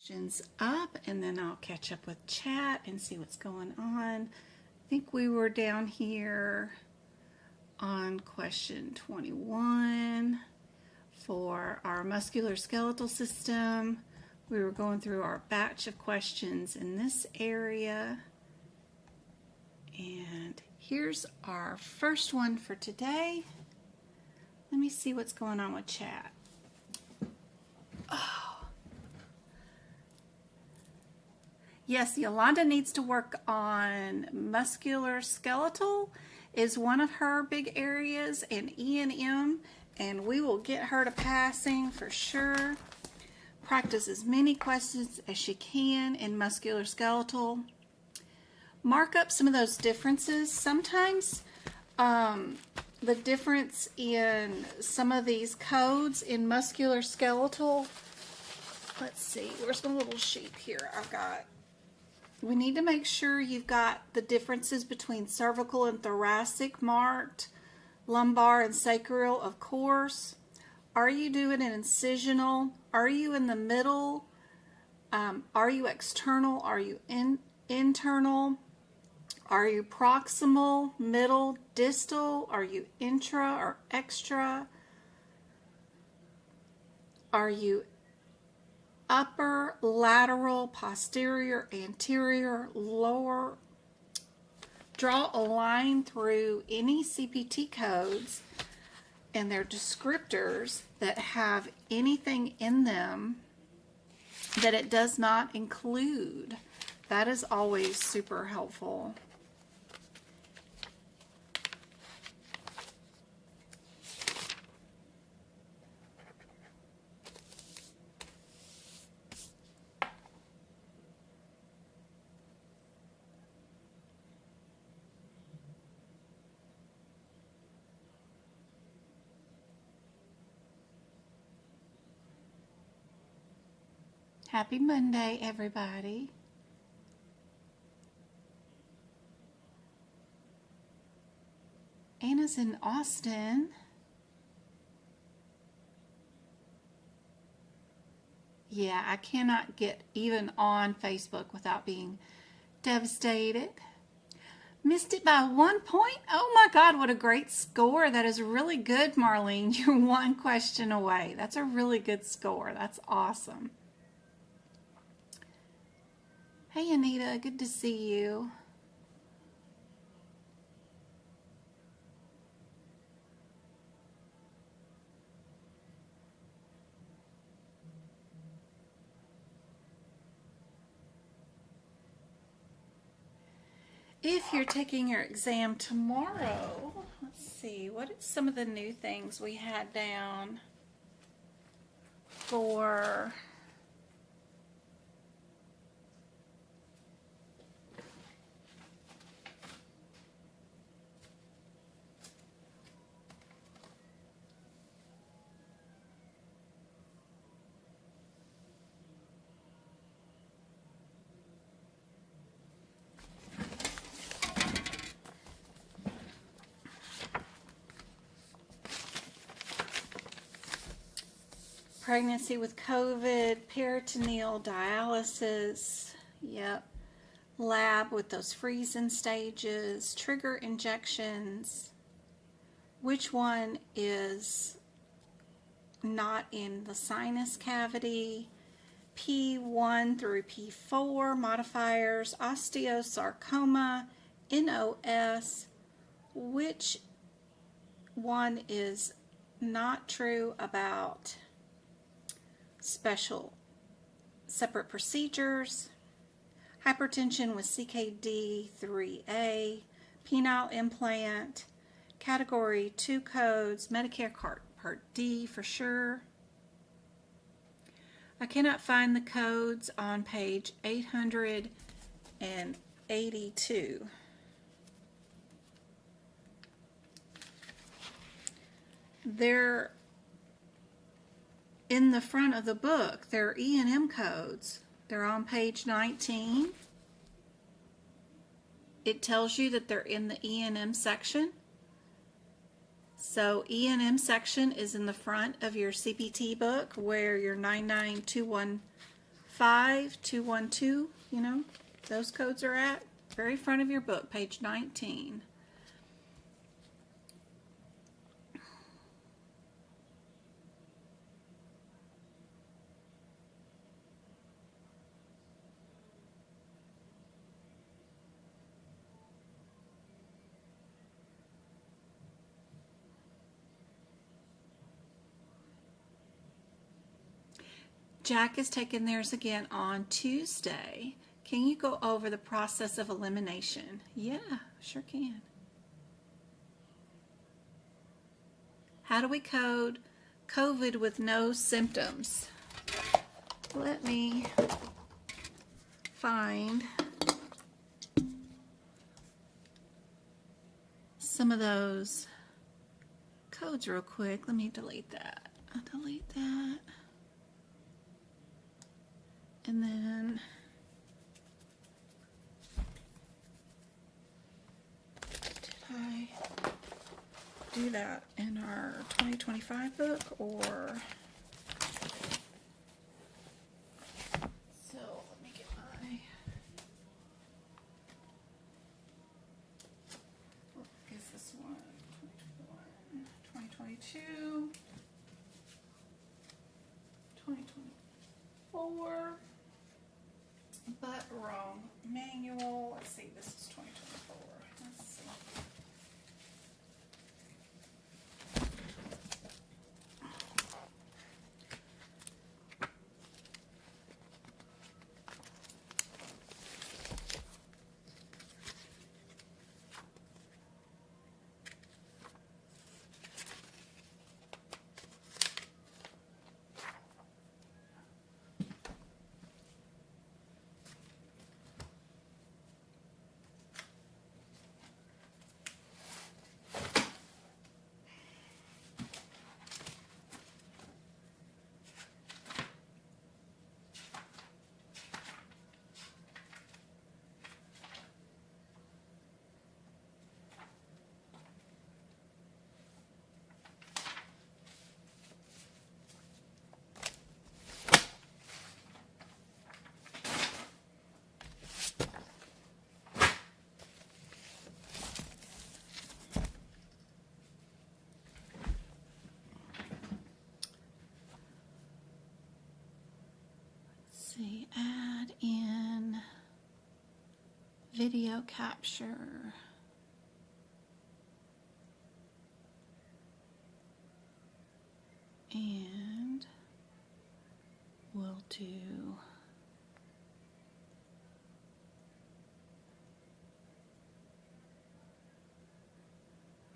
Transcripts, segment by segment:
Questions up, and then I'll catch up with chat and see what's going on. I think we were down here on question 21 for our musculoskeletal system. We were going through our batch of questions in this area, and here's our first one for today. Let me see what's going on with chat. Yes, Yolanda needs to work on musculoskeletal is one of her big areas, and E&M, and we will get her to passing for sure. Practice as many questions as she can in musculoskeletal. Mark up some of those differences. Sometimes the difference in some of these codes in musculoskeletal, let's see, where's my little sheet here I've got? We need to make sure you've got the differences between cervical and thoracic marked, lumbar and sacral, of course. Are you doing an incisional? Are you in the middle? Are you external? Are you internal? Are you proximal, middle, distal? Are you intra or extra? Are you upper, lateral, posterior, anterior, lower? Draw a line through any CPT codes and their descriptors that have anything in them that it does not include. That is always super helpful. Happy Monday, everybody. Anna's in Austin. Yeah, I cannot get even on Facebook without being devastated. Missed it by 1 point. Oh my God, what a great score. That is really good, Marlene. You're one question away. That's a really good score. That's awesome. Hey Anita, good to see you. If you're taking your exam tomorrow, let's see, what are some of the new things we had down for pregnancy with COVID, peritoneal dialysis, yep, lab with those freezing stages, trigger injections, which one is not in the sinus cavity, P1 through P4 modifiers, osteosarcoma, NOS, which one is not true about special separate procedures, hypertension with CKD3A, penile implant, category 2 codes, Medicare Part D for sure. I cannot find the codes on page 882. They're in the front of the book. They're E&M codes. They're on page 19. It tells you that they're in the E&M section. So E&M section is in the front of your CPT book where your 99215 5212, you know, those codes are at very front of your book, page 19. Jack is taking theirs again on Tuesday. Can you go over the process of elimination? Yeah, sure can. How do we code COVID with no symptoms? Let me find some of those codes real quick. Let me delete that. I'll delete that. And then did I do that in our 2025 book, or so let me get my, what is this one? 2022, 2024, but wrong manual. Let's see, this is 2024. Let's see. See, add in video capture. And we'll do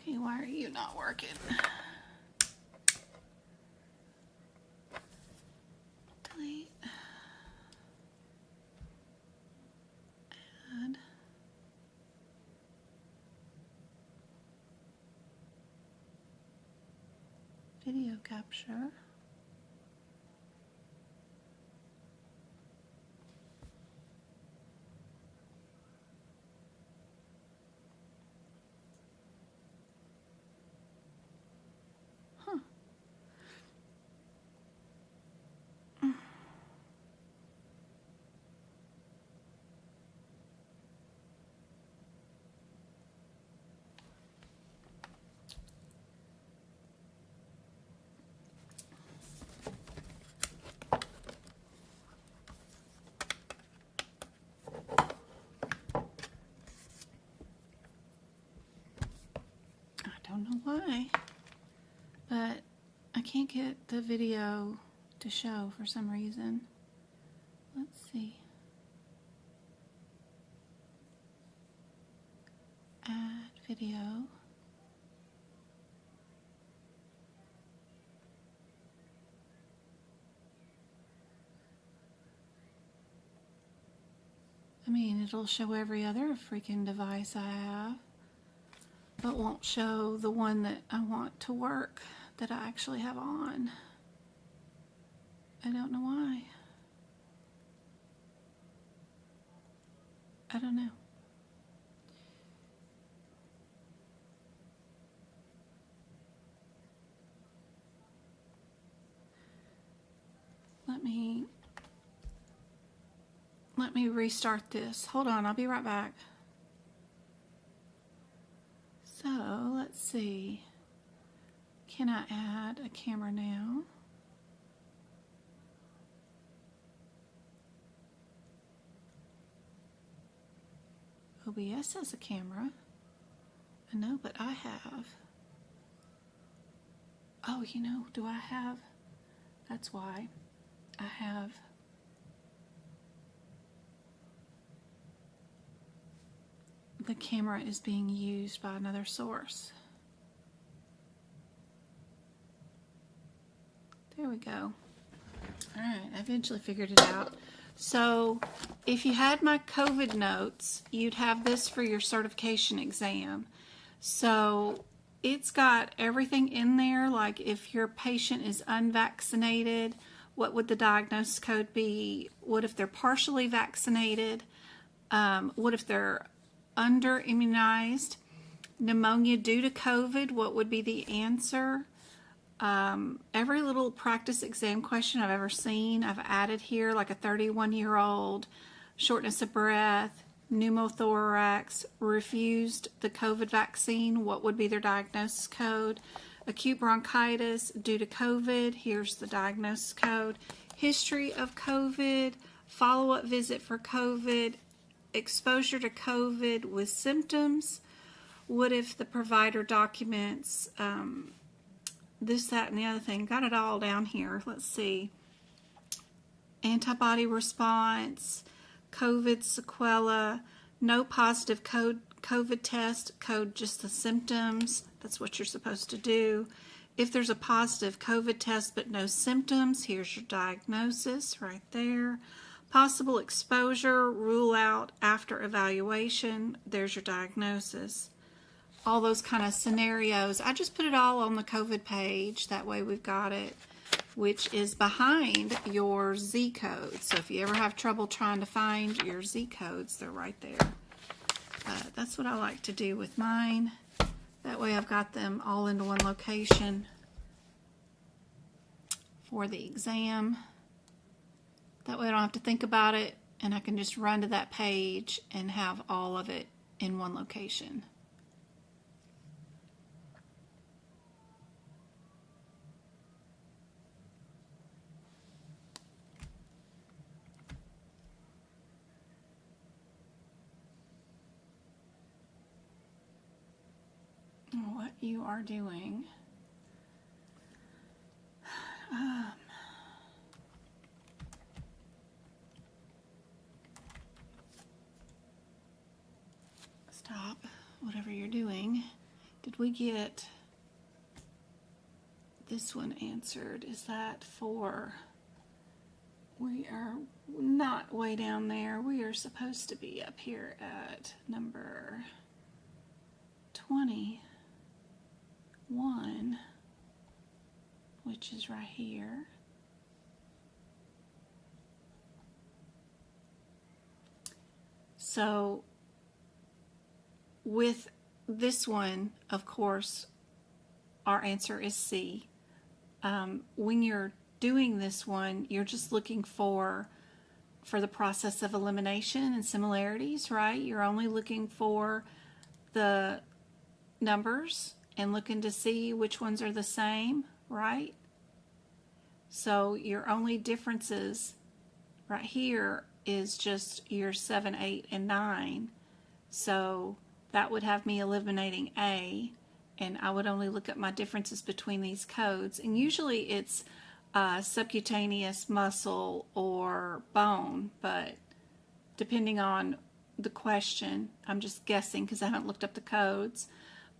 okay, why are you not working? Delete. Add. Video capture. Huh. I don't know why, but I can't get the video to show for some reason. Let's see. Add video. I mean, it'll show every other freaking device I have, but won't show the one that I want to work that I actually have on. I don't know why. I don't know. Let me let me restart this. Hold on, I'll be right back. So, let's see. Can I add a camera now? OBS has a camera. I know, but I have. Oh, you know, do I have? That's why. I have. The camera is being used by another source. There we go. All right, I eventually figured it out. So if you had my COVID notes, you'd have this for your certification exam. So it's got everything in there, like if your patient is unvaccinated, what would the diagnosis code be? What if they're partially vaccinated? What if they're under immunized? Pneumonia due to COVID, what would be the answer? Every little practice exam question I've ever seen, I've added here, like a 31-year-old, shortness of breath, pneumothorax, refused the COVID vaccine, what would be their diagnosis code? Acute bronchitis due to COVID, here's the diagnosis code. History of COVID, follow-up visit for COVID, exposure to COVID with symptoms. What if the provider documents this, that, and the other thing? Got it all down here. Let's see. Antibody response, COVID sequela, no positive COVID test, code just the symptoms. That's what you're supposed to do. If there's a positive COVID test but no symptoms, here's your diagnosis right there. Possible exposure, rule out after evaluation, there's your diagnosis. All those kind of scenarios. I just put it all on the COVID page. That way we've got it, which is behind your Z codes. So if you ever have trouble trying to find your Z codes, they're right there. That's what I like to do with mine. That way I've got them all into one location for the exam. That way I don't have to think about it, and I can just run to that page and have all of it in one location. What you are doing. Stop whatever you're doing. Did we get this one answered? Is that for, we are not way down there. We are supposed to be up here at number 21, which is right here. So with this one, of course, our answer is C. When you're doing this one, you're just looking for the process of elimination and similarities, right? You're only looking for the numbers and looking to see which ones are the same, right? So your only differences right here is just your 7, 8, and 9. So that would have me eliminating A, and I would only look at my differences between these codes. And usually it's subcutaneous, muscle, or bone, but depending on the question, I'm just guessing because I haven't looked up the codes.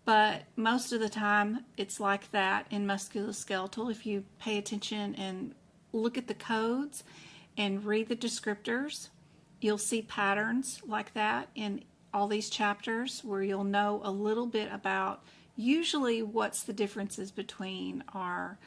But most of the time it's like that in musculoskeletal. If you pay attention and look at the codes and read the descriptors, you'll see patterns like that in all these chapters where you'll know a little bit about usually what's the differences between our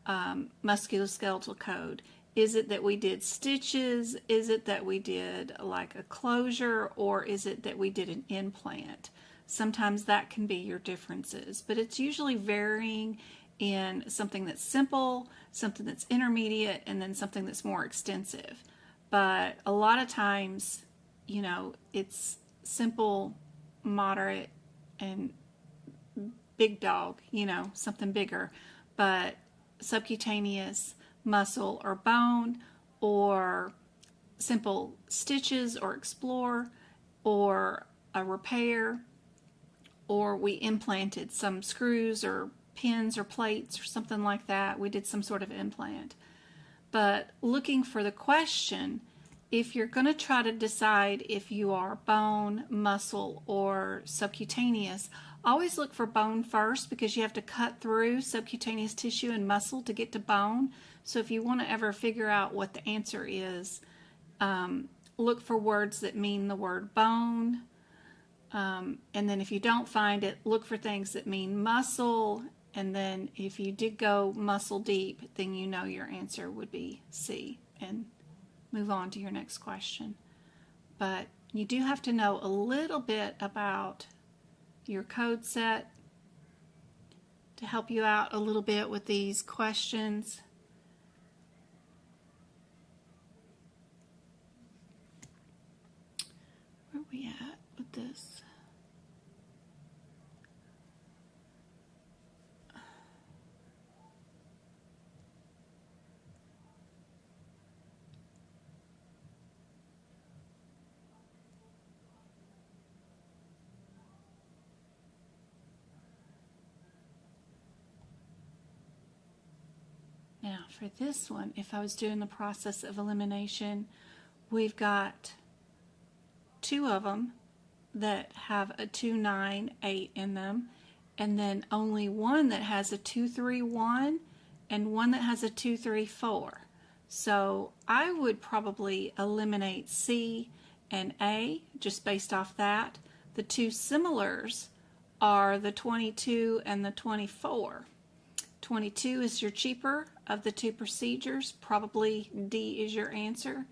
musculoskeletal code. Is it that we did stitches? Is it that we did like a closure? Or is it that we did an implant? Sometimes that can be your differences, but it's usually varying in something that's simple, something that's intermediate, and then something that's more extensive. but a lot of times, you know, it's simple, moderate, and big dog, you know, something bigger. But subcutaneous, muscle or bone, or simple stitches or explore, or a repair, or we implanted some screws or pins or plates or something like that. We did some sort of implant. But looking for the question, if you're going to try to decide if you are bone, muscle, or subcutaneous, always look for bone first, because you have to cut through subcutaneous tissue and muscle to get to bone. So if you want to ever figure out what the answer is, look for words that mean the word bone. And then if you don't find it, look for things that mean muscle. And then if you did go muscle deep, then you know your answer would be C, and move on to your next question. But you do have to know a little bit about your code set to help you out a little bit with these questions. Where are we at with this? Now for this one, if I was doing the process of elimination, we've got two of them that have a 2, 9, 8 in them, and then only one that has a 2, 3, 1, and one that has a 2, 3, 4. So I would probably eliminate C and A just based off that. The two similars are the 22 and the 24. 22 is your cheaper of the two procedures. Probably D is your answer.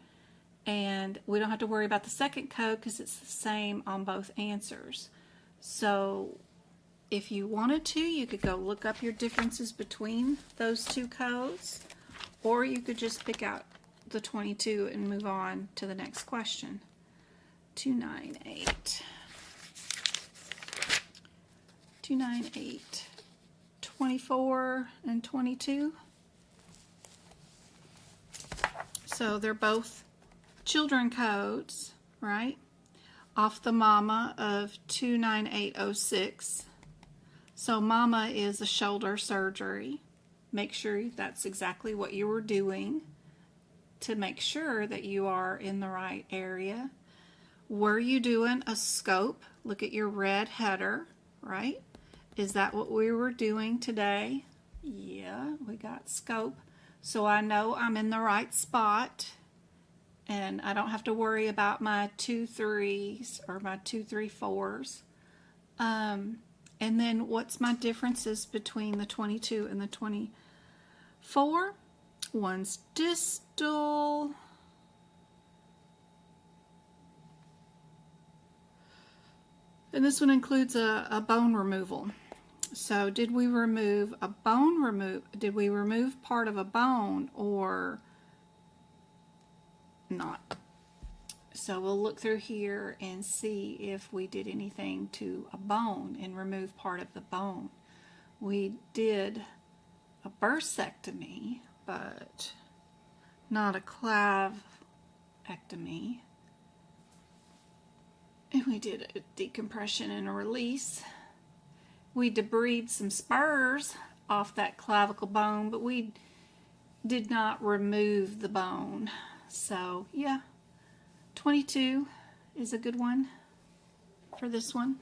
And we don't have to worry about the second code because it's the same on both answers. So if you wanted to, you could go look up your differences between those two codes, or you could just pick out the 22 and move on to the next question. 298. 298. 24 and 22. So they're both children codes, right? Off the mama of 29806. So mama is a shoulder surgery. Make sure that's exactly what you were doing to make sure that you are in the right area. Were you doing a scope? Look at your red header, right? Is that what we were doing today? Yeah, we got scope. So I know I'm in the right spot, and I don't have to worry about my 2, 3s or my 2, 3, 4s. And then what's my differences between the 22 and the 24? One's distal. And this one includes a bone removal. So did we remove a bone did we remove part of a bone or not? So we'll look through here and see if we did anything to a bone and remove part of the bone. We did a bursectomy, but not a clavectomy. And we did a decompression and a release. We debrided some spurs off that clavicle bone, but we did not remove the bone. So yeah, 22 is a good one for this one.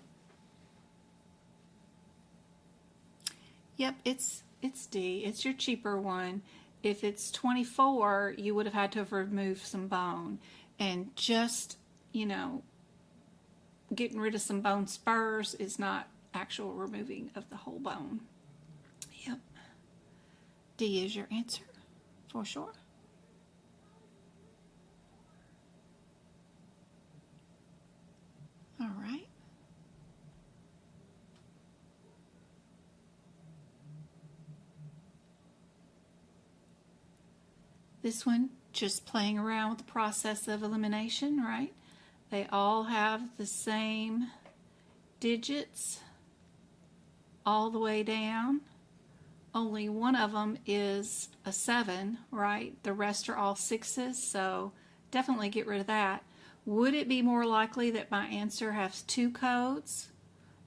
Yep, it's D. It's your cheaper one. If it's 24, you would have had to have removed some bone. And just, you know, getting rid of some bone spurs is not actual removing of the whole bone. Yep. D is your answer for sure. All right. This one, just playing around with the process of elimination, right? They all have the same digits all the way down. Only one of them is a 7, right? The rest are all 6s, so definitely get rid of that. Would it be more likely that my answer has 2 codes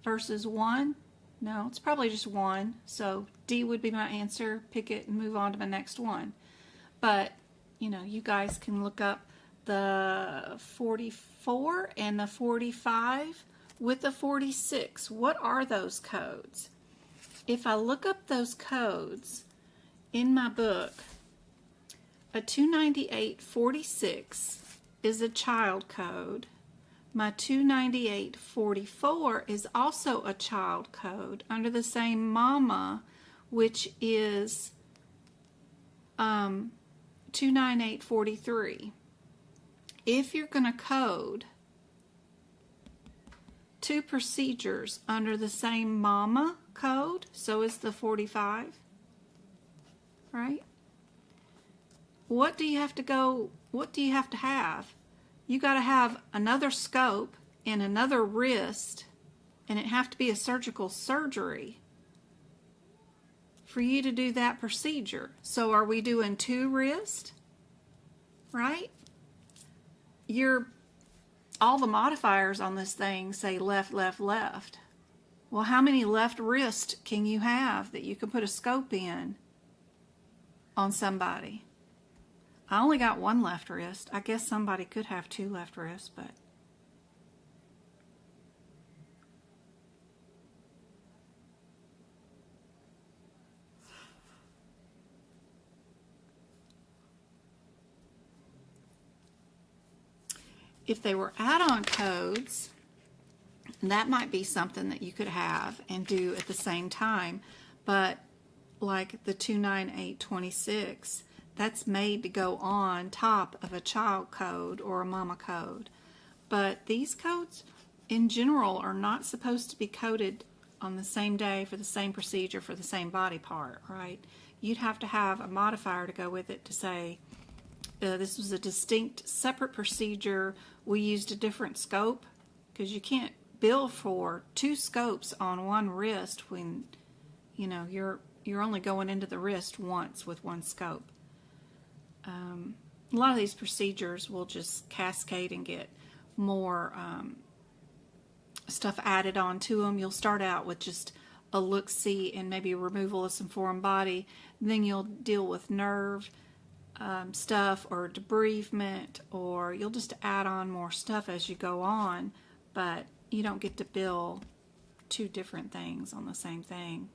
versus 1? No, it's probably just 1. So D would be my answer. Pick it and move on to my next one. But, you know, you guys can look up the 44 and the 45 with the 46. What are those codes? If I look up those codes in my book, a 298.46 is a child code. My 298.44 is also a child code under the same mama, which is 298.43. If you're going to code 2 procedures under the same mama code, so is the 45, right? What do you have to have? You got to have another scope and another wrist, and it have to be a surgical surgery for you to do that procedure. So are we doing 2 wrists, right? All the modifiers on this thing say left, left, left. Well, how many left wrists can you have that you can put a scope in on somebody? I only got 1 left wrist. I guess somebody could have 2 left wrists, but if they were add-on codes, that might be something that you could have and do at the same time. But like the 298.26, that's made to go on top of a child code or a mama code. But these codes in general are not supposed to be coded on the same day for the same procedure for the same body part, right? You'd have to have a modifier to go with it to say, this was a distinct separate procedure. We used a different scope, because you can't bill for 2 scopes on 1 wrist when, you know, you're only going into the wrist once with 1 scope. A lot of these procedures will just cascade and get more stuff added on to them. You'll start out with just a look-see and maybe a removal of some foreign body. Then you'll deal with nerve stuff or debridement, or you'll just add on more stuff as you go on, but you don't get to bill 2 different things on the same thing.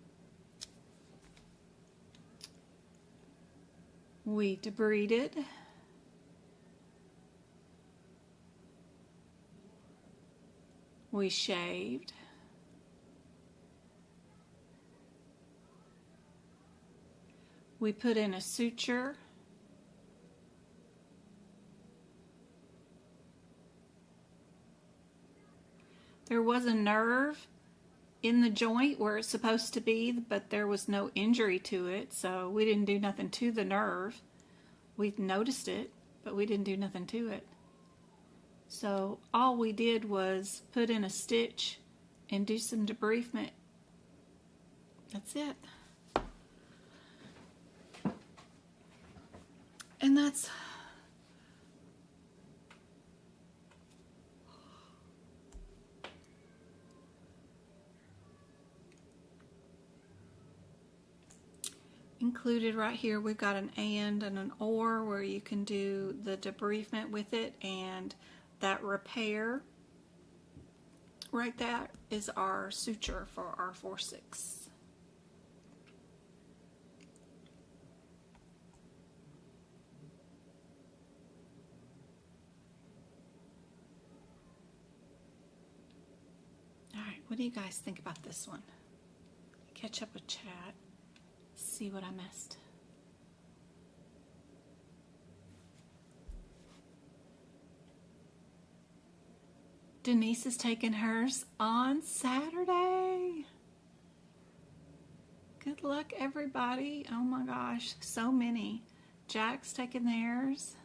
We debrided. We shaved. We put in a suture. There was a nerve in the joint where it's supposed to be, but there was no injury to it, so we didn't do nothing to the nerve. We noticed it, but we didn't do nothing to it. So all we did was put in a stitch and do some debridement. That's it. And that's included right here. We've got an and an or where you can do the debridement with it, and that repair right there is our suture for our 4/6. Alright, what do you guys think about this one? Catch up with chat. See what I missed. Denise is taking hers on Saturday. Good luck, everybody. Oh my gosh, so many. Jack's taking theirs.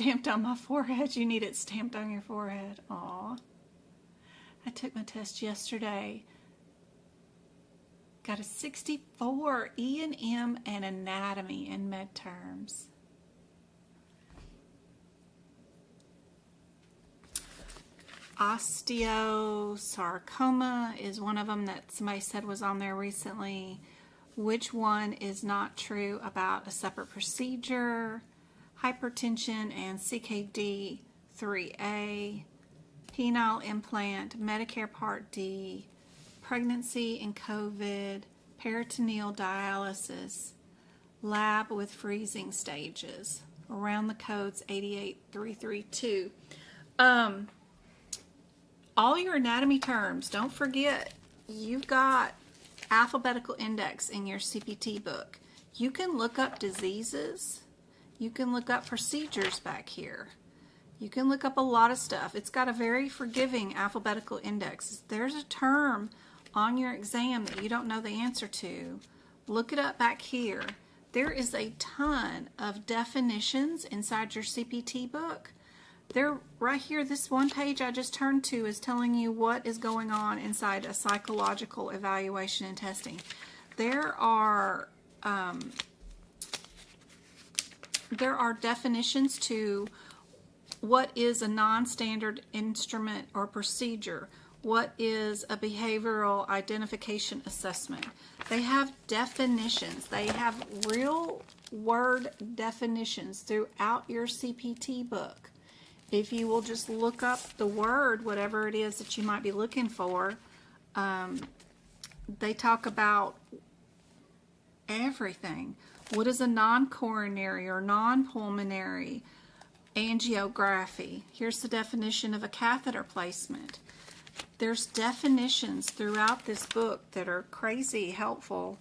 stamped on my forehead. You need it stamped on your forehead. Aw. I took my test yesterday. Got a 64 E&M and anatomy in midterms. Osteosarcoma is one of them that somebody said was on there recently. Which one is not true about a separate procedure? Hypertension and CKD 3A, penile implant, Medicare Part D, pregnancy and COVID, peritoneal dialysis, lab with freezing stages. Around the codes 88332. All your anatomy terms, don't forget, you've got alphabetical index in your CPT book. You can look up diseases. You can look up procedures back here. You can look up a lot of stuff. It's got a very forgiving alphabetical index. If there's a term on your exam that you don't know the answer to, look it up back here. There is a ton of definitions inside your CPT book. They're right here. This one page I just turned to is telling you what is going on inside a psychological evaluation and testing. There are definitions to what is a non-standard instrument or procedure. What is a behavioral identification assessment? They have definitions. They have real word definitions throughout your CPT book. If you will just look up the word, whatever it is that you might be looking for, they talk about everything. What is a non-coronary or non-pulmonary angiography? Here's the definition of a catheter placement. There's definitions throughout this book that are crazy helpful.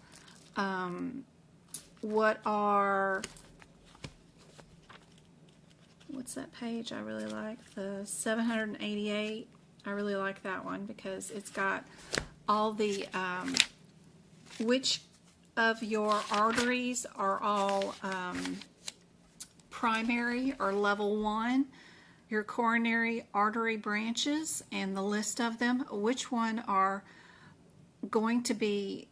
What's that page I really like? The 788. I really like that one because it's got all the which of your arteries are all primary or level 1, your coronary artery branches and the list of them, which one are going to be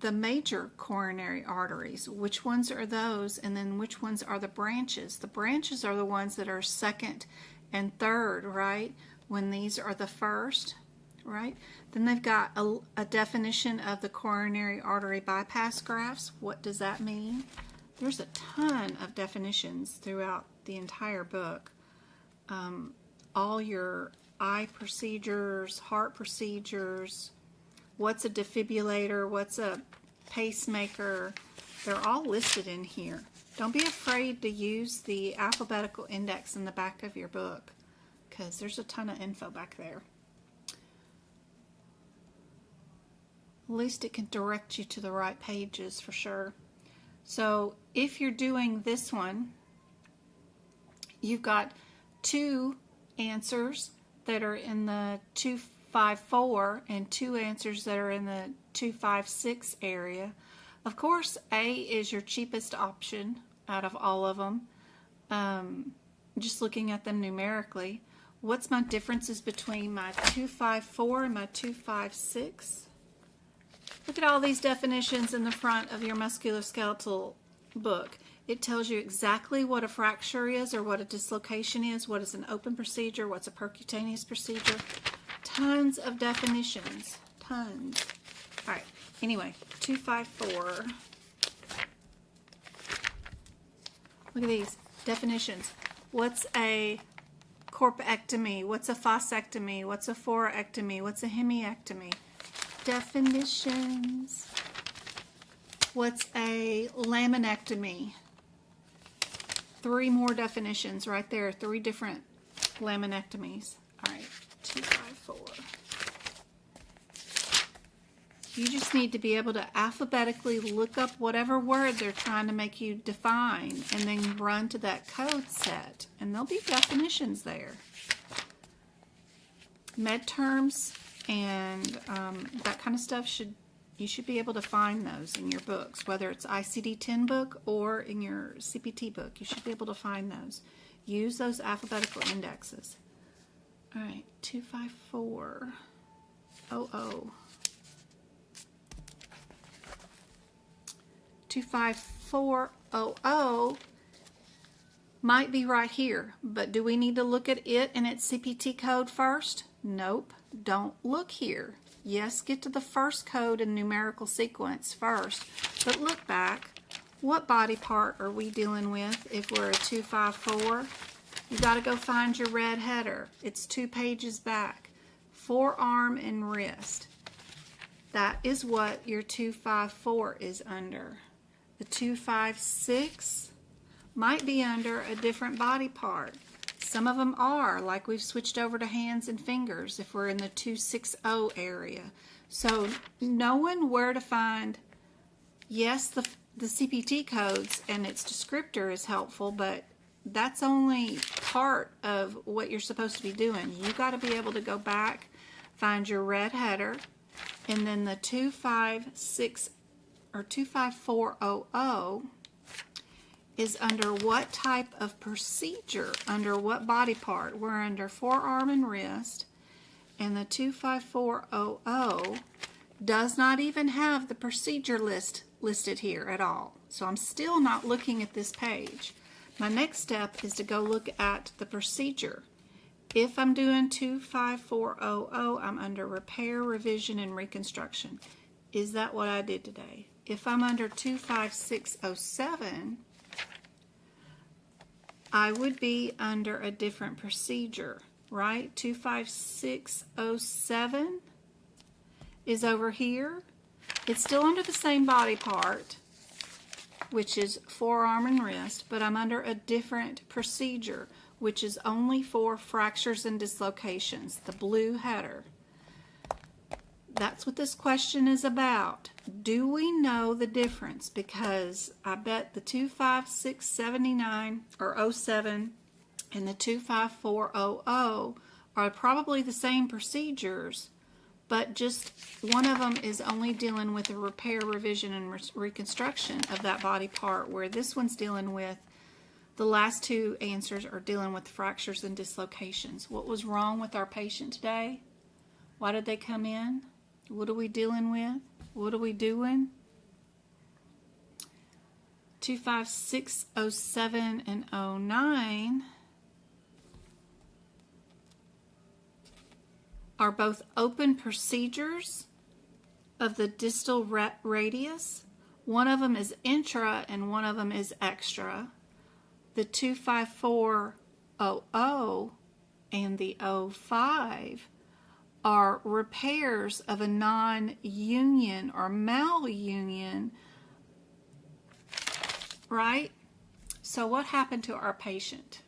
the major coronary arteries, which ones are those, and then which ones are the branches. The branches are the ones that are second and third, right, when these are the first, right? Then they've got a definition of the coronary artery bypass grafts. What does that mean? There's a ton of definitions throughout the entire book. All your eye procedures, heart procedures, what's a defibrillator, what's a pacemaker, they're all listed in here. Don't be afraid to use the alphabetical index in the back of your book because there's a ton of info back there. At least it can direct you to the right pages for sure. So if you're doing this one, you've got 2 answers that are in the 254 and 2 answers that are in the 256 area. Of course, A is your cheapest option out of all of them. Just looking at them numerically. What's my differences between my 254 and my 256? Look at all these definitions in the front of your musculoskeletal book. It tells you exactly what a fracture is or what a dislocation is, what is an open procedure, what's a percutaneous procedure. Tons of definitions. Tons. All right. Anyway, 254. Look at these definitions. What's a corpectomy? What's a fossectomy? What's a forectomy? What's a hemiectomy? Definitions. What's a laminectomy? 3 more definitions right there. 3 different laminectomies. All right, 254. You just need to be able to alphabetically look up whatever word they're trying to make you define and then run to that code set. And there'll be definitions there. Med terms and that kind of stuff should You should be able to find those in your books, whether it's ICD-10 book or in your CPT book. You should be able to find those. Use those alphabetical indexes. All right, 25400. 25400 might be right here, but do we need to look at it and its CPT code first? Nope, don't look here. Yes, get to the first code in numerical sequence first, but look back. What body part are we dealing with if we're a 254? You got to go find your red header. It's 2 pages back. Forearm and wrist. That is what your 254 is under. The 256 might be under a different body part. Some of them are, like we've switched over to hands and fingers if we're in the 260 area. So knowing where to find, yes, the CPT codes and its descriptor is helpful, but that's only part of what you're supposed to be doing. You got to be able to go back, find your red header, and then the 256 or 25400 is under what type of procedure, under what body part. We're under forearm and wrist, and the 25400 does not even have the procedure listed here at all. So I'm still not looking at this page. My next step is to go look at the procedure. If I'm doing 25400, I'm under repair, revision, and reconstruction. Is that what I did today? If I'm under 25607, I would be under a different procedure, right? 25607 is over here. It's still under the same body part, which is forearm and wrist, but I'm under a different procedure, which is only for fractures and dislocations, the blue header. That's what this question is about. Do we know the difference? Because I bet the 25679 or 07 and the 25400 are probably the same procedures, but just one of them is only dealing with the repair, revision, and reconstruction of that body part, where this one's dealing with, the last two answers are dealing with fractures and dislocations. What was wrong with our patient today? Why did they come in? What are we dealing with? What are we doing? 25607 and 09 are both open procedures of the distal radius. One of them is intra and one of them is extra. The 25400 and the 05 are repairs of a non-union or malunion, right? So what happened to our patient?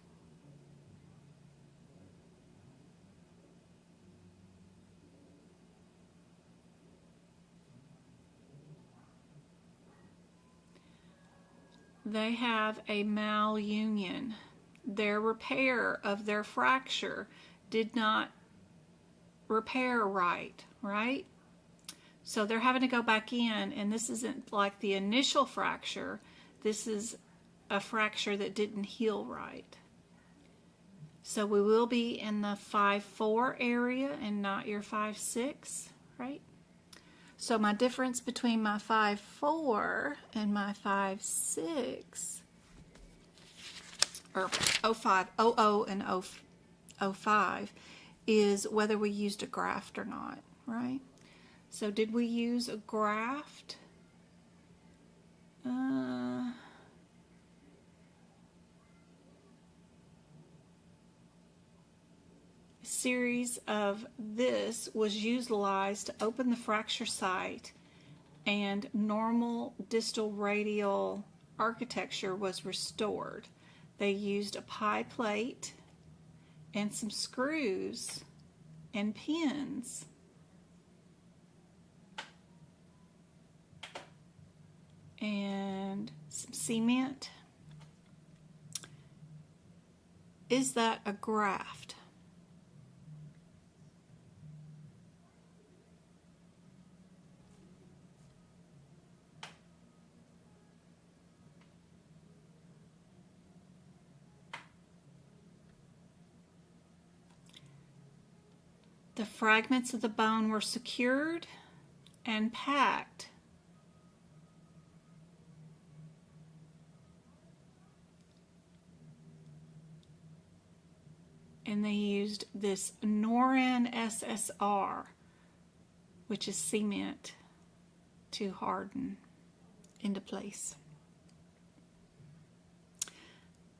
They have a malunion. Their repair of their fracture did not repair right? So they're having to go back in, and this isn't like the initial fracture. This is a fracture that didn't heal right. So we will be in the 5-4 area and not your 5-6, right? So my difference between my 5-4 and my 5-6, or 05, 00 and 05, is whether we used a graft or not, right? So did we use a graft? A series of this was utilized to open the fracture site, and normal distal radial architecture was restored. They used a pie plate and some screws and pins. And some cement. Is that a graft? The fragments of the bone were secured and packed. And they used this Norin SSR, which is cement, to harden into place.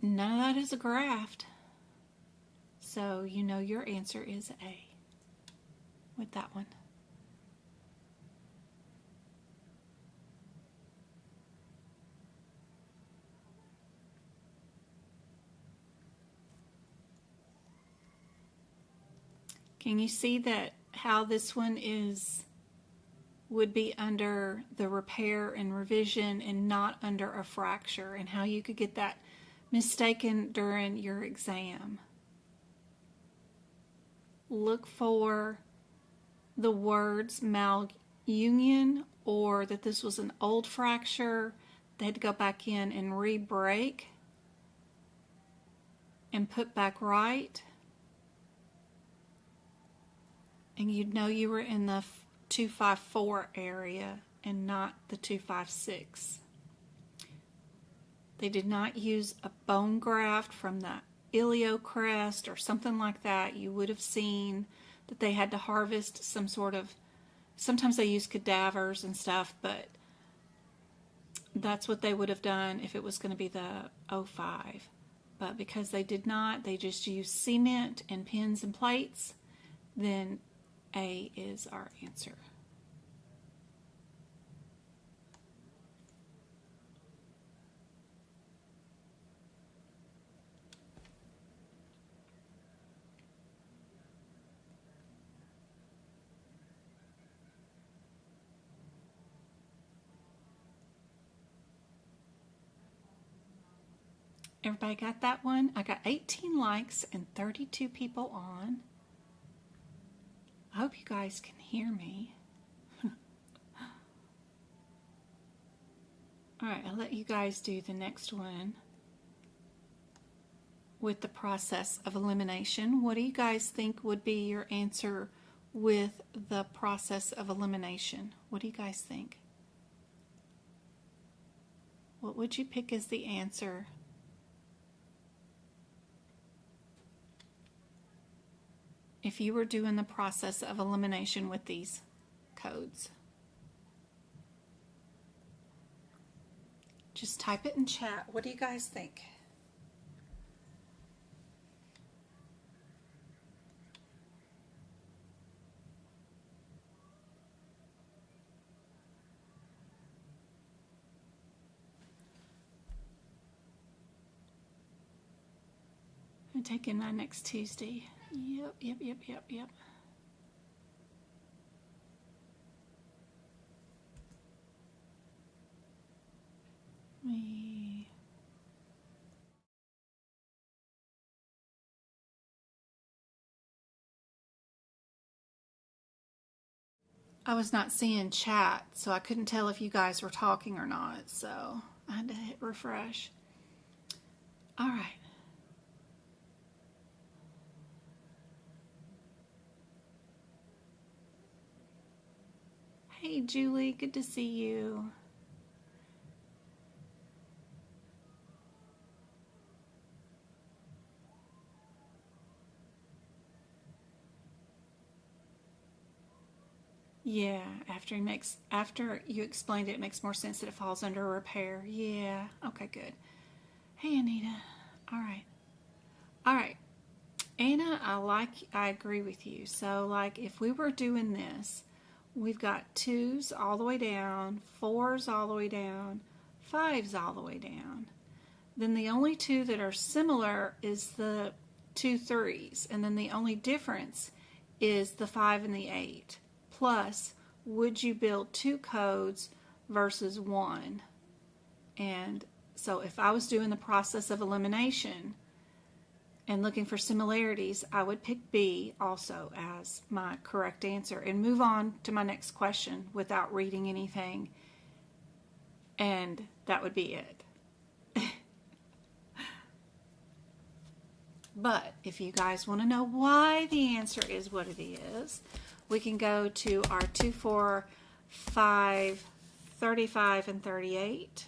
None of that is a graft. So you know your answer is A with that one. Can you see that how this one would be under the repair and revision and not under a fracture, and how you could get that mistaken during your exam? Look for the words malunion, or that this was an old fracture. They had to go back in and re-break and put back right. And you'd know you were in the 254 area and not the 256. They did not use a bone graft from the iliocrest or something like that. You would have seen that they had to harvest some sort of, sometimes they use cadavers and stuff, but that's what they would have done if it was going to be the 05. But because they did not, they just used cement and pins and plates, then A is our answer. Everybody got that one? I got 18 likes and 32 people on. I hope you guys can hear me. Alright, I'll let you guys do the next one with the process of elimination. What do you guys think would be your answer with the process of elimination? What do you guys think? What would you pick as the answer? If you were doing the process of elimination with these codes. Just type it in chat. What do you guys think? I'm taking my next Tuesday. Yep. I was not seeing chat, so I couldn't tell if you guys were talking or not, so I had to hit refresh. All right. Hey, Julie, good to see you. Yeah, after you explained it, it makes more sense that it falls under repair. Yeah, okay, good. Hey, Anita. All right. Anna, I agree with you. So, like, if we were doing this, we've got 2s all the way down, 4s all the way down, 5s all the way down. Then the only 2 that are similar is the 2 3s, and then the only difference is the 5 and the 8. Plus, would you build 2 codes versus 1? And so if I was doing the process of elimination and looking for similarities, I would pick B also as my correct answer and move on to my next question without reading anything. And that would be it. But if you guys want to know why the answer is what it is, we can go to our 2, 4, 5, 35, and 38.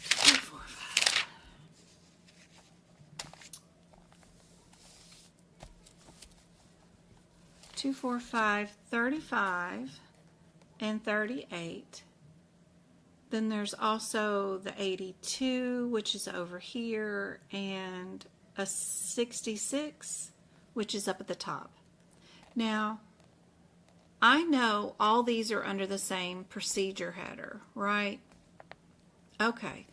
2, 4, 5. 2, 4, 5, 35, and 38. Then there's also the 82, which is over here, and a 66, which is up at the top. Now, I know all these are under the same procedure header, right? Okay,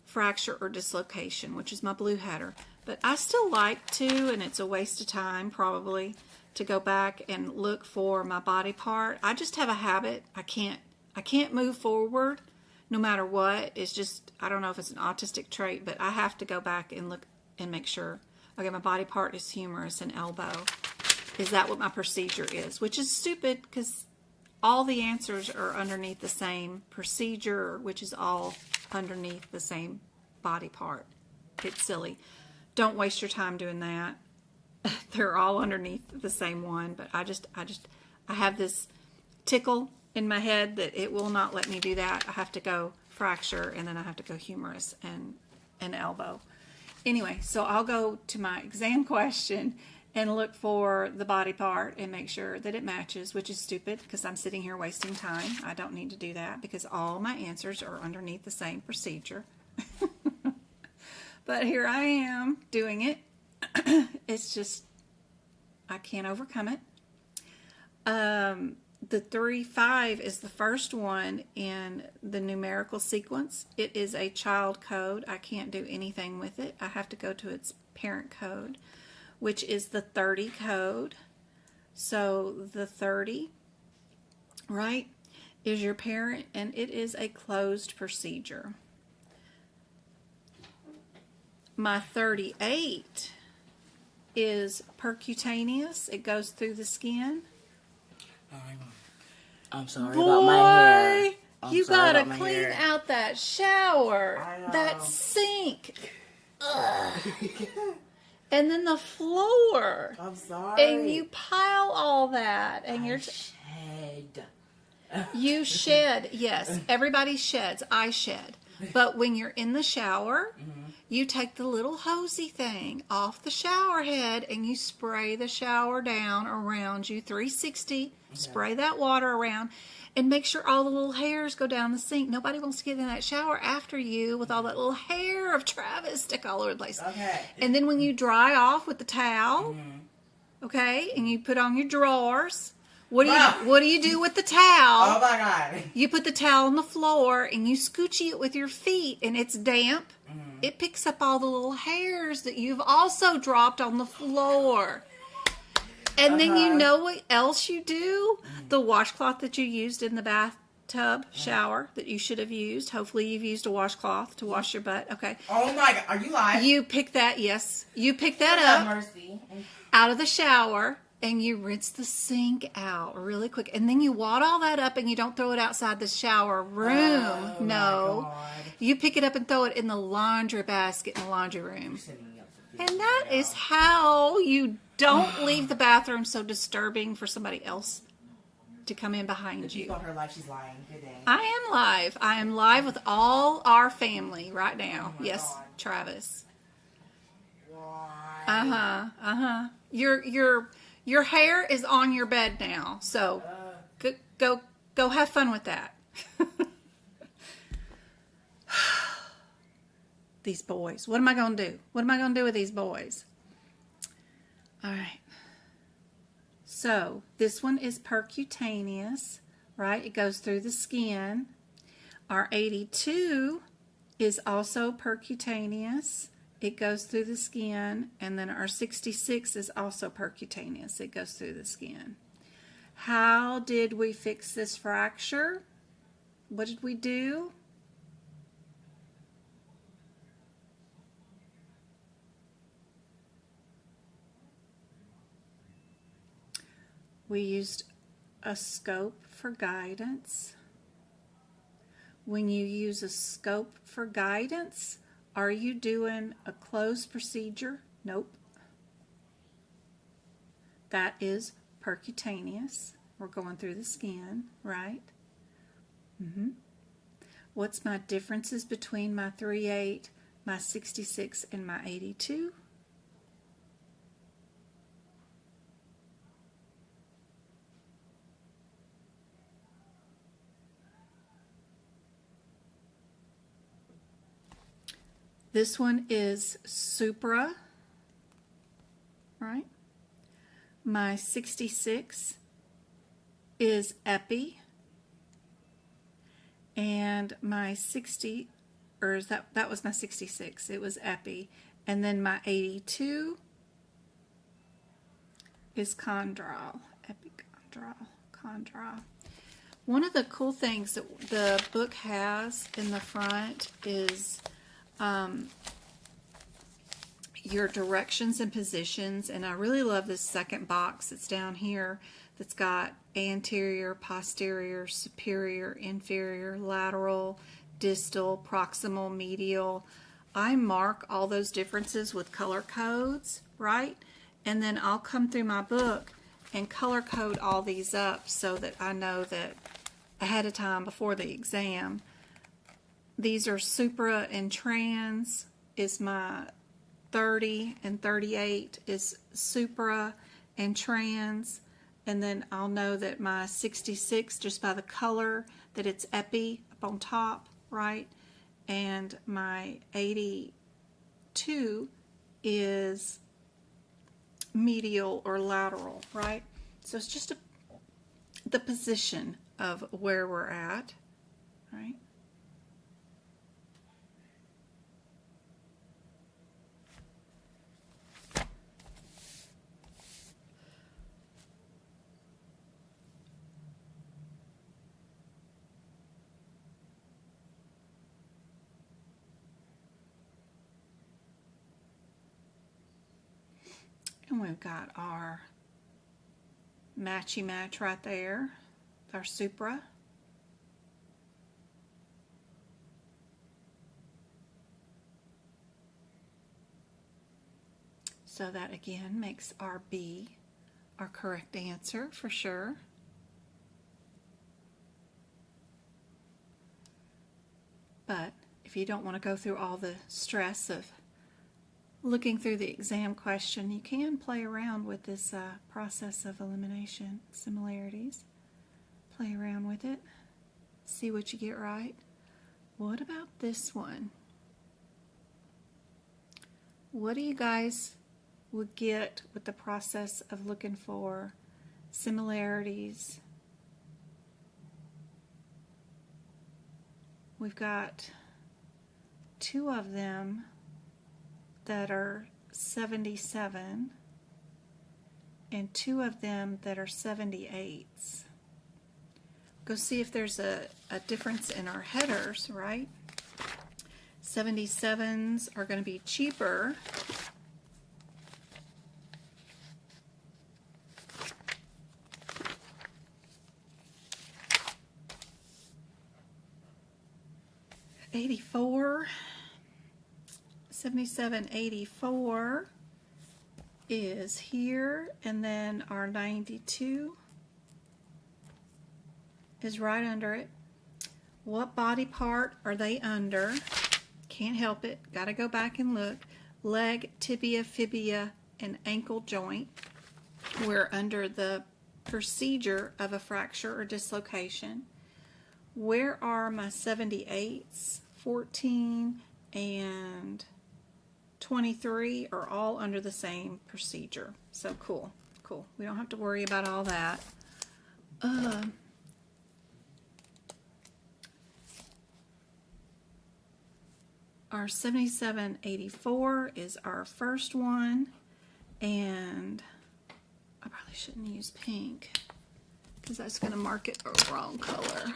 fracture or dislocation, which is my blue header. But I still like to, and it's a waste of time probably, to go back and look for my body part. I just have a habit. I can't move forward no matter what. It's just, I don't know if it's an autistic trait, but I have to go back and look and make sure. Okay, my body part is humerus and elbow. Is that what my procedure is? Which is stupid because all the answers are underneath the same procedure, which is all underneath the same body part. It's silly. Don't waste your time doing that. They're all underneath the same one, but I have this tickle in my head that it will not let me do that. I have to go fracture, and then I have to go humerus and elbow. Anyway, so I'll go to my exam question and look for the body part and make sure that it matches, which is stupid because I'm sitting here wasting time. I don't need to do that because all my answers are underneath the same procedure. But here I am doing it. It's just, I can't overcome it. The 3, 5 is the first one in the numerical sequence. It is a child code. I can't do anything with it. I have to go to its parent code, which is the 30 code. So the 30, right, is your parent, and it is a closed procedure. My 38 is percutaneous. It goes through the skin. I'm sorry about my hair. You gotta clean out that shower, that sink, and then the floor. I'm sorry. And you pile all that, and you're shed. You shed. Yes, everybody sheds. I shed. But when you're in the shower, you take the little hosey thing off the shower head and you spray the shower down around you, 360. Spray that water around and make sure all the little hairs go down the sink. Nobody wants to get in that shower after you with all that little hair of Travis stick all over the place. Okay. And then when you dry off with the towel, okay, and you put on your drawers, what do you do with the towel? Oh my God. You put the towel on the floor and you scoochy it with your feet, and it's damp. It picks up all the little hairs that you've also dropped on the floor. And then you know what else you do? The washcloth that you used in the bathtub shower that you should have used. Hopefully you've used a washcloth to wash your butt. Okay. Oh my God. Are you live? You pick that, yes. You pick that up out of the shower. And you rinse the sink out really quick. And then you wad all that up and you don't throw it outside the shower room. Oh, no. You pick it up and throw it in the laundry basket in the laundry room. And that is how you don't leave the bathroom so disturbing for somebody else to come in behind you. She's on her live. She's lying. Good day. I am live. I am live with all our family right now. Oh yes, God. Travis. Why? Your hair is on your bed now, so go have fun with that. These boys. What am I going to do? What am I going to do with these boys? All right. So this one is percutaneous, right? It goes through the skin. Our 82 is also percutaneous. It goes through the skin, and then our 66 is also percutaneous. It goes through the skin. How did we fix this fracture? What did we do? We used a scope for guidance. When you use a scope for guidance, Are you doing a closed procedure? Nope. That is percutaneous. We're going through the skin, right? What's my differences between my 3/8, my 66, and my 82? This one is supra, right? My 66 is epi. And my 60, or is that was my 66, it was epi. And then my 82 is chondral, chondral. One of the cool things that the book has in the front is your directions and positions, and I really love this second box that's down here that's got anterior, posterior, superior, inferior, lateral, distal, proximal, medial. I mark all those differences with color codes, right? And then I'll come through my book and color code all these up so that I know that ahead of time before the exam. These are supra and trans is my 30, and 38 is supra and trans. And then I'll know that my 66, just by the color, that it's epi up on top, right? And my 82 is medial or lateral, right? So it's just the position of where we're at, right? And we've got our matchy match right there, our supra. So that again makes our B our correct answer for sure. But if you don't want to go through all the stress of looking through the exam question, you can play around with this process of elimination, similarities. Play around with it, see what you get right. What about this one? What do you guys would get with the process of looking for similarities? We've got two of them that are 77 and two of them that are 78s. Go see if there's a difference in our headers, right? 77s are going to be cheaper. $84. 7784 is here, and then our 92 is right under it. What body part are they under? Can't help it, gotta go back and look. Leg, tibia, fibia, and ankle joint. We're under the procedure of a fracture or dislocation. Where are my 78s? 14 and 23 are all under the same procedure. So cool. We don't have to worry about all that. Our 7784 is our first one, and I probably shouldn't use pink because that's going to mark it a wrong color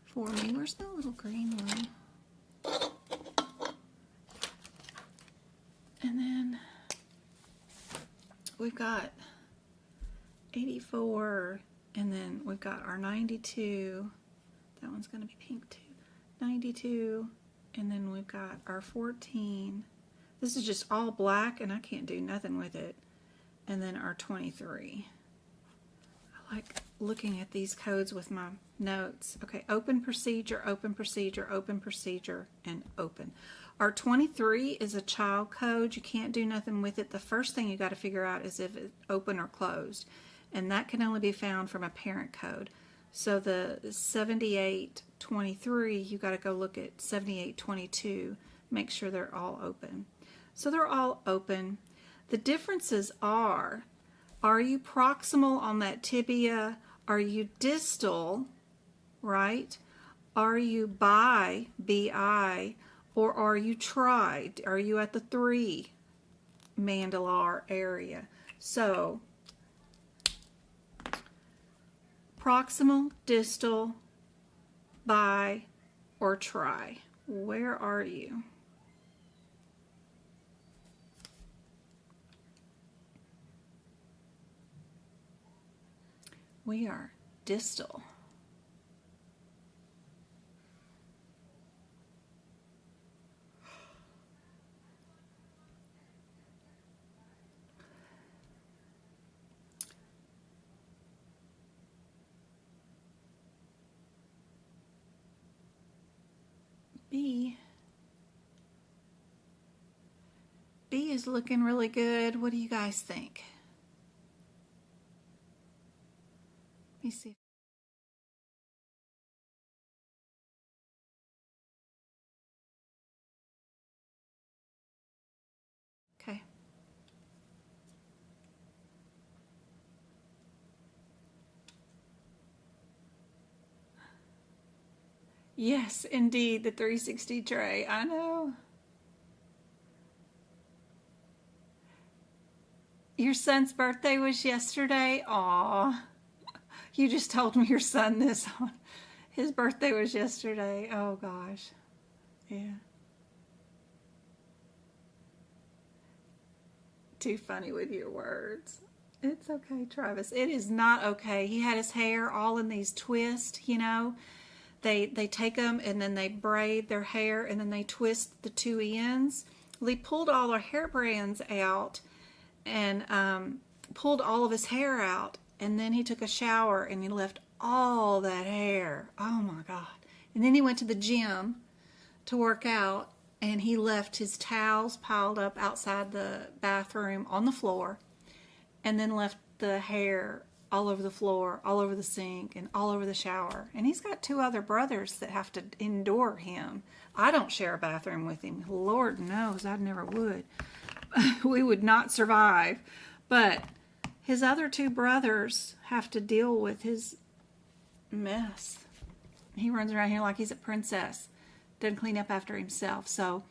for me. Where's the little green one? And then we've got 84, and then we've got our 92. That one's going to be pink too. 92 And then we've got our 14. This is just all black and I can't do nothing with it. And then our 23. I like looking at these codes with my notes. Okay, open procedure, open procedure, open procedure, and open. Our 23 is a child code. You can't do nothing with it. The first thing you got to figure out is if it's open or closed. And that can only be found from a parent code. So the 7823, you got to go look at 7822, make sure they're all open. So they're all open. The differences are you proximal on that tibia? Are you distal, right? Are you bi, bi, or are you tri? Are you at the 3 mandibular area? So proximal, distal, bi, or tri. Where are you? We are distal. B is looking really good. What do you guys think? Let me see. Okay. Yes, indeed, the 360 tray. I know. Your son's birthday was yesterday? Aw. You just told me your son this. His birthday was yesterday. Oh, gosh. Yeah. Too funny with your words. It's okay, Travis. It is not okay. He had his hair all in these twists, you know. They take them and then they braid their hair and then they twist the two ends. Well, he pulled all our hair brands out and pulled all of his hair out. And then he took a shower and he left all that hair. Oh my God. And then he went to the gym to work out and he left his towels piled up outside the bathroom on the floor and then left the hair all over the floor, all over the sink, and all over the shower. And he's got 2 other brothers that have to endure him. I don't share a bathroom with him. Lord knows I never would. We would not survive. But his other 2 brothers have to deal with his mess. He runs around here like he's a princess. Doesn't clean up after himself. So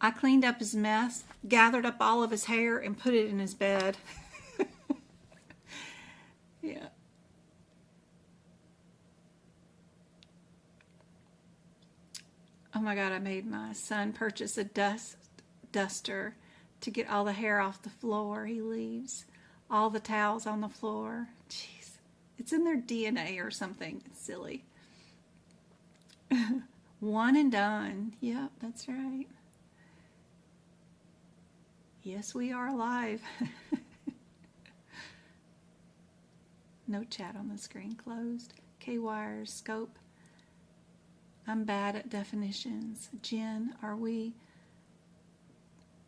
I cleaned up his mess, gathered up all of his hair, and put it in his bed. Yeah. Oh my God, I made my son purchase a duster to get all the hair off the floor. He leaves all the towels on the floor. Jeez. It's in their DNA or something. It's silly. One and done. Yep, that's right. Yes, we are alive. No chat on the screen. Closed. K-wires. Scope. I'm bad at definitions. Jen, are we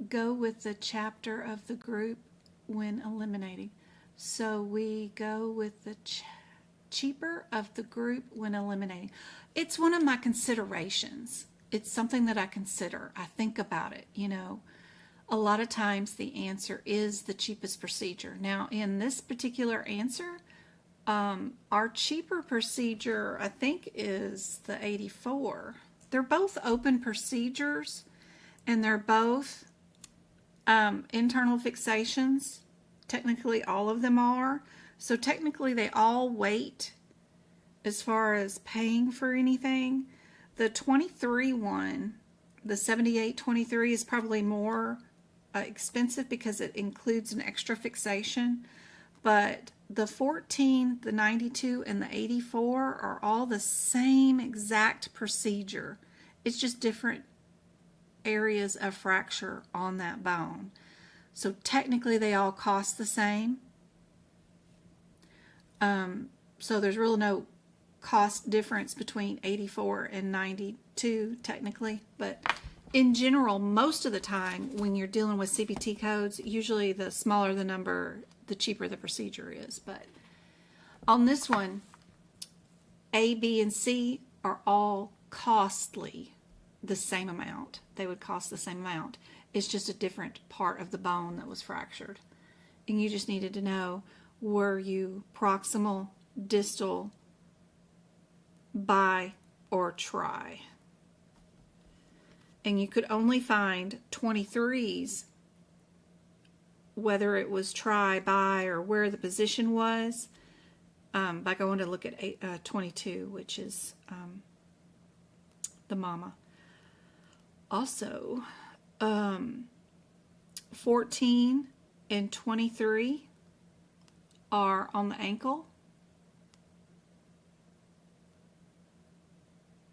go with the chapter of the group when eliminating? So we go with the cheaper of the group when eliminating. It's one of my considerations. It's something that I consider. I think about it, you know. A lot of times the answer is the cheapest procedure. Now, in this particular answer, our cheaper procedure, I think, is the 84. They're both open procedures, and they're both internal fixations. Technically, all of them are. So technically, they all wait as far as paying for anything. The 23 one, the 7823, is probably more expensive because it includes an extra fixation. But the 14, the 92, and the 84 are all the same exact procedure. It's just different areas of fracture on that bone. So technically they all cost the same. So there's really no cost difference between 84 and 92 technically, but in general, most of the time when you're dealing with CPT codes, usually the smaller the number, the cheaper the procedure is. But on this one, A, B, and C are all costly the same amount. They would cost the same amount. It's just a different part of the bone that was fractured. And you just needed to know, were you proximal, distal, bi, or tri? And you could only find 23s, whether it was tri, bi, or where the position was, by going to look at 22, which is the mama. Also, 14 and 23 are on the ankle.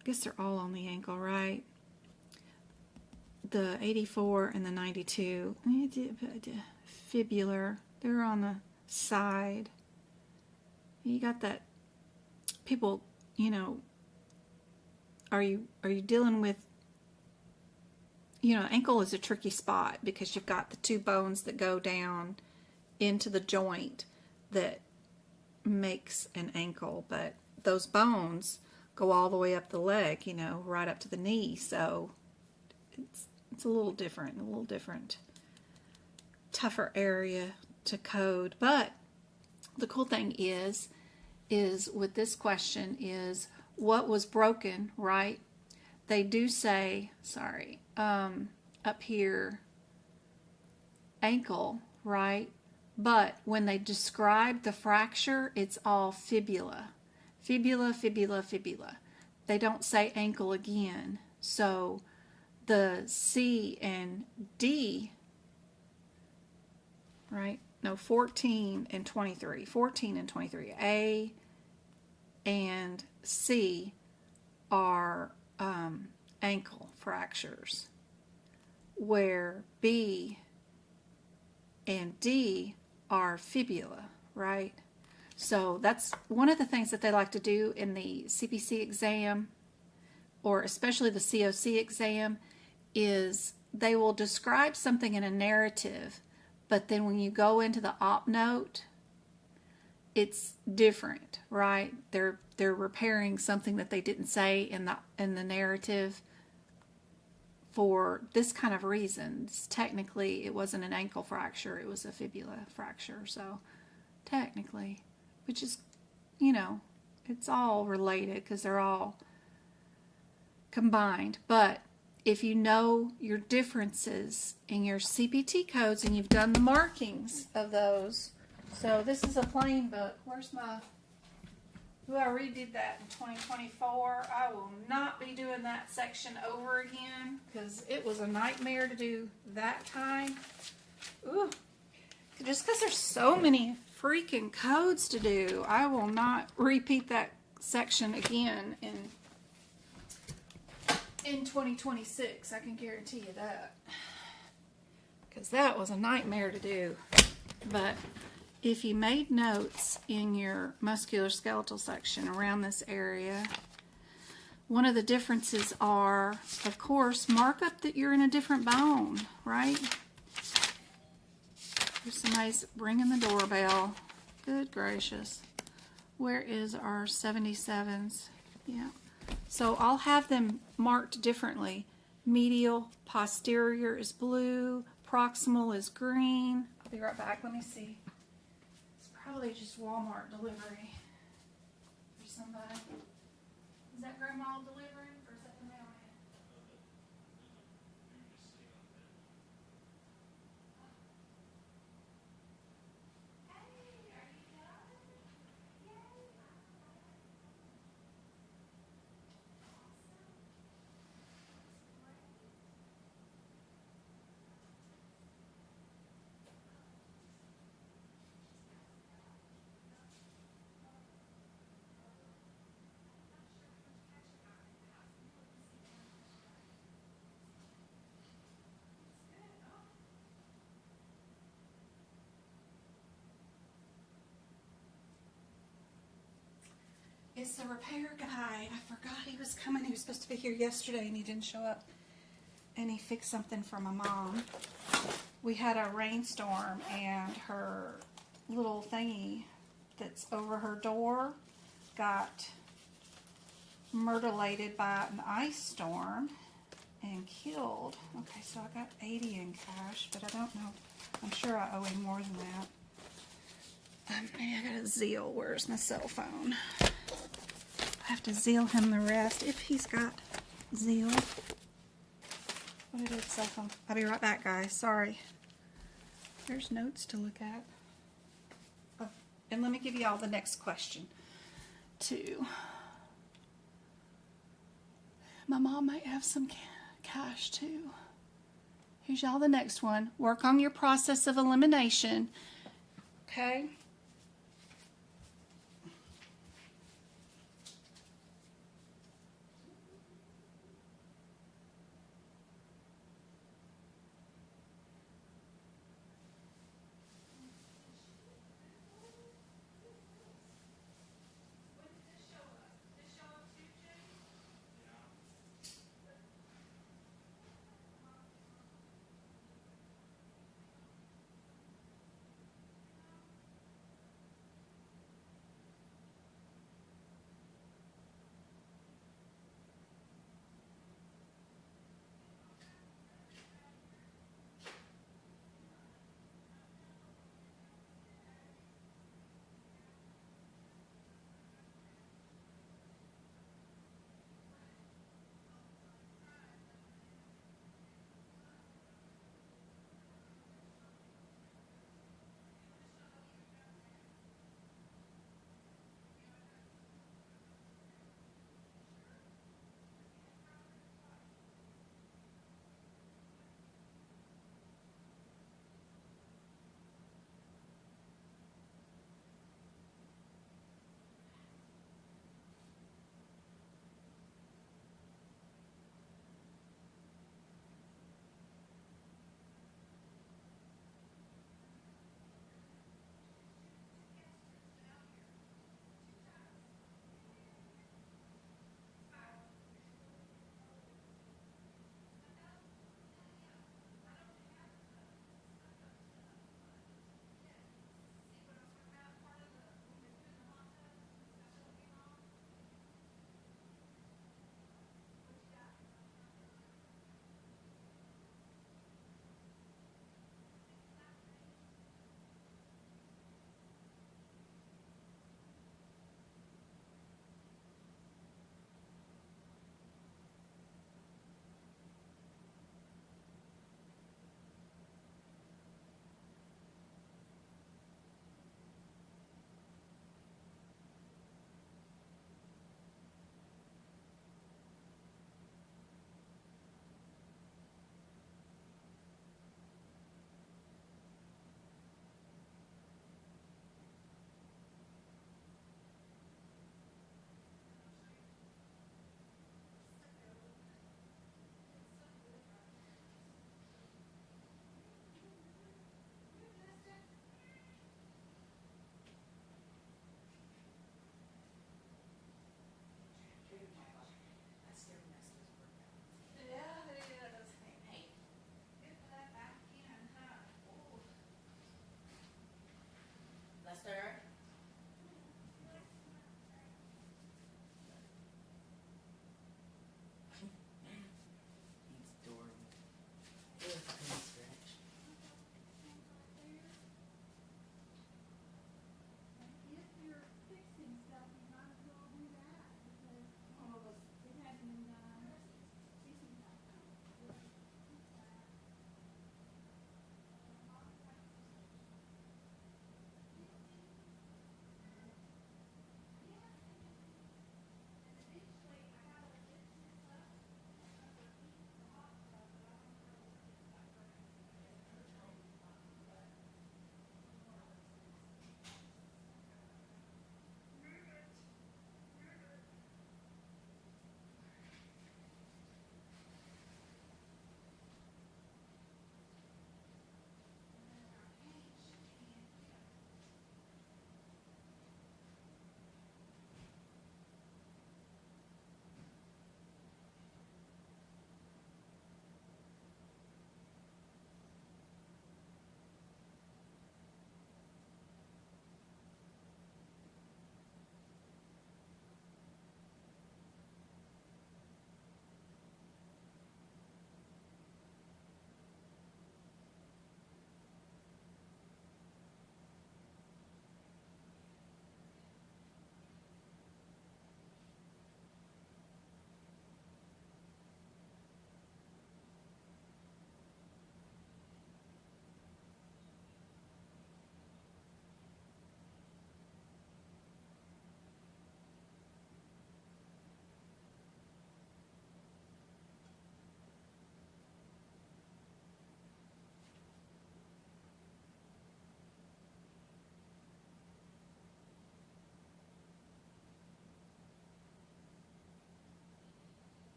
I guess they're all on the ankle, right? The 84 and the 92, fibular, they're on the side. You got that, people, you know, are you dealing with, you know, ankle is a tricky spot because you've got the two bones that go down into the joint that makes an ankle, but those bones go all the way up the leg, you know, right up to the knee, so it's a little different, tougher area to code. But the cool thing is with this question is what was broken, right? They do say, sorry, up here, ankle, right? But when they describe the fracture, it's all fibula. Fibula, fibula, fibula. They don't say ankle again. So the C and D, right? No, 14 and 23. 14 and 23. A and C are ankle fractures, where B and D are fibula, right? So that's one of the things that they like to do in the CPC exam, or especially the COC exam, is they will describe something in a narrative, but then when you go into the op note, it's different, right? They're repairing something that they didn't say in the narrative for this kind of reasons. Technically, it wasn't an ankle fracture, it was a fibula fracture. So technically, which is, you know, it's all related because they're all combined. But if you know your differences in your CPT codes and you've done the markings of those. So this is a plain book. Where's my, I redid that in 2024. I will not be doing that section over again because it was a nightmare to do that time. Ooh, just because there's so many freaking codes to do, I will not repeat that section again in 2026. I can guarantee you that, because that was a nightmare to do. But if you made notes in your musculoskeletal section around this area, one of the differences are, of course, mark up that you're in a different bone, right? Somebody's ringing the doorbell. Good gracious. Where is our 77s? Yeah. So I'll have them marked differently. Medial, posterior is blue. Proximal is green. I'll be right back. Let me see. It's probably just Walmart delivery for somebody. Is that Grandma delivering or is that the mailman? is the repair guy. I forgot he was coming. He was supposed to be here yesterday and he didn't show up. And he fixed something for my mom. We had a rainstorm and her little thingy that's over her door got myrtleated by an ice storm and killed. Okay, so I got 80 in cash, but I don't know. I'm sure I owe him more than that. Maybe I got a Zeal. Where's my cell phone? I have to Zeal him the rest if he's got Zeal. What did it cell phone? I'll be right back, guys. Sorry. There's notes to look at. Oh, and let me give you all the next question, too. My mom might have some cash, too. Here's y'all the next one. Work on your process of elimination. Okay?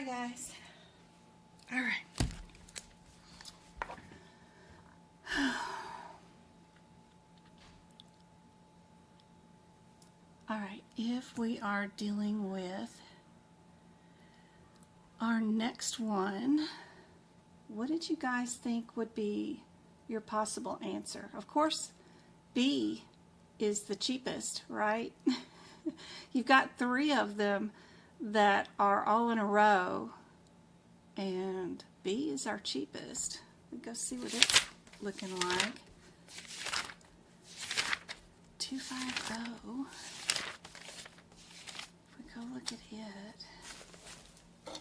Sorry, guys. All right. All right, if we are dealing with our next one, what did you guys think would be your possible answer? Of course, B is the cheapest, right? You've got 3 of them that are all in a row, and B is our cheapest. Let's go see what it's looking like. 250. If we go look at it,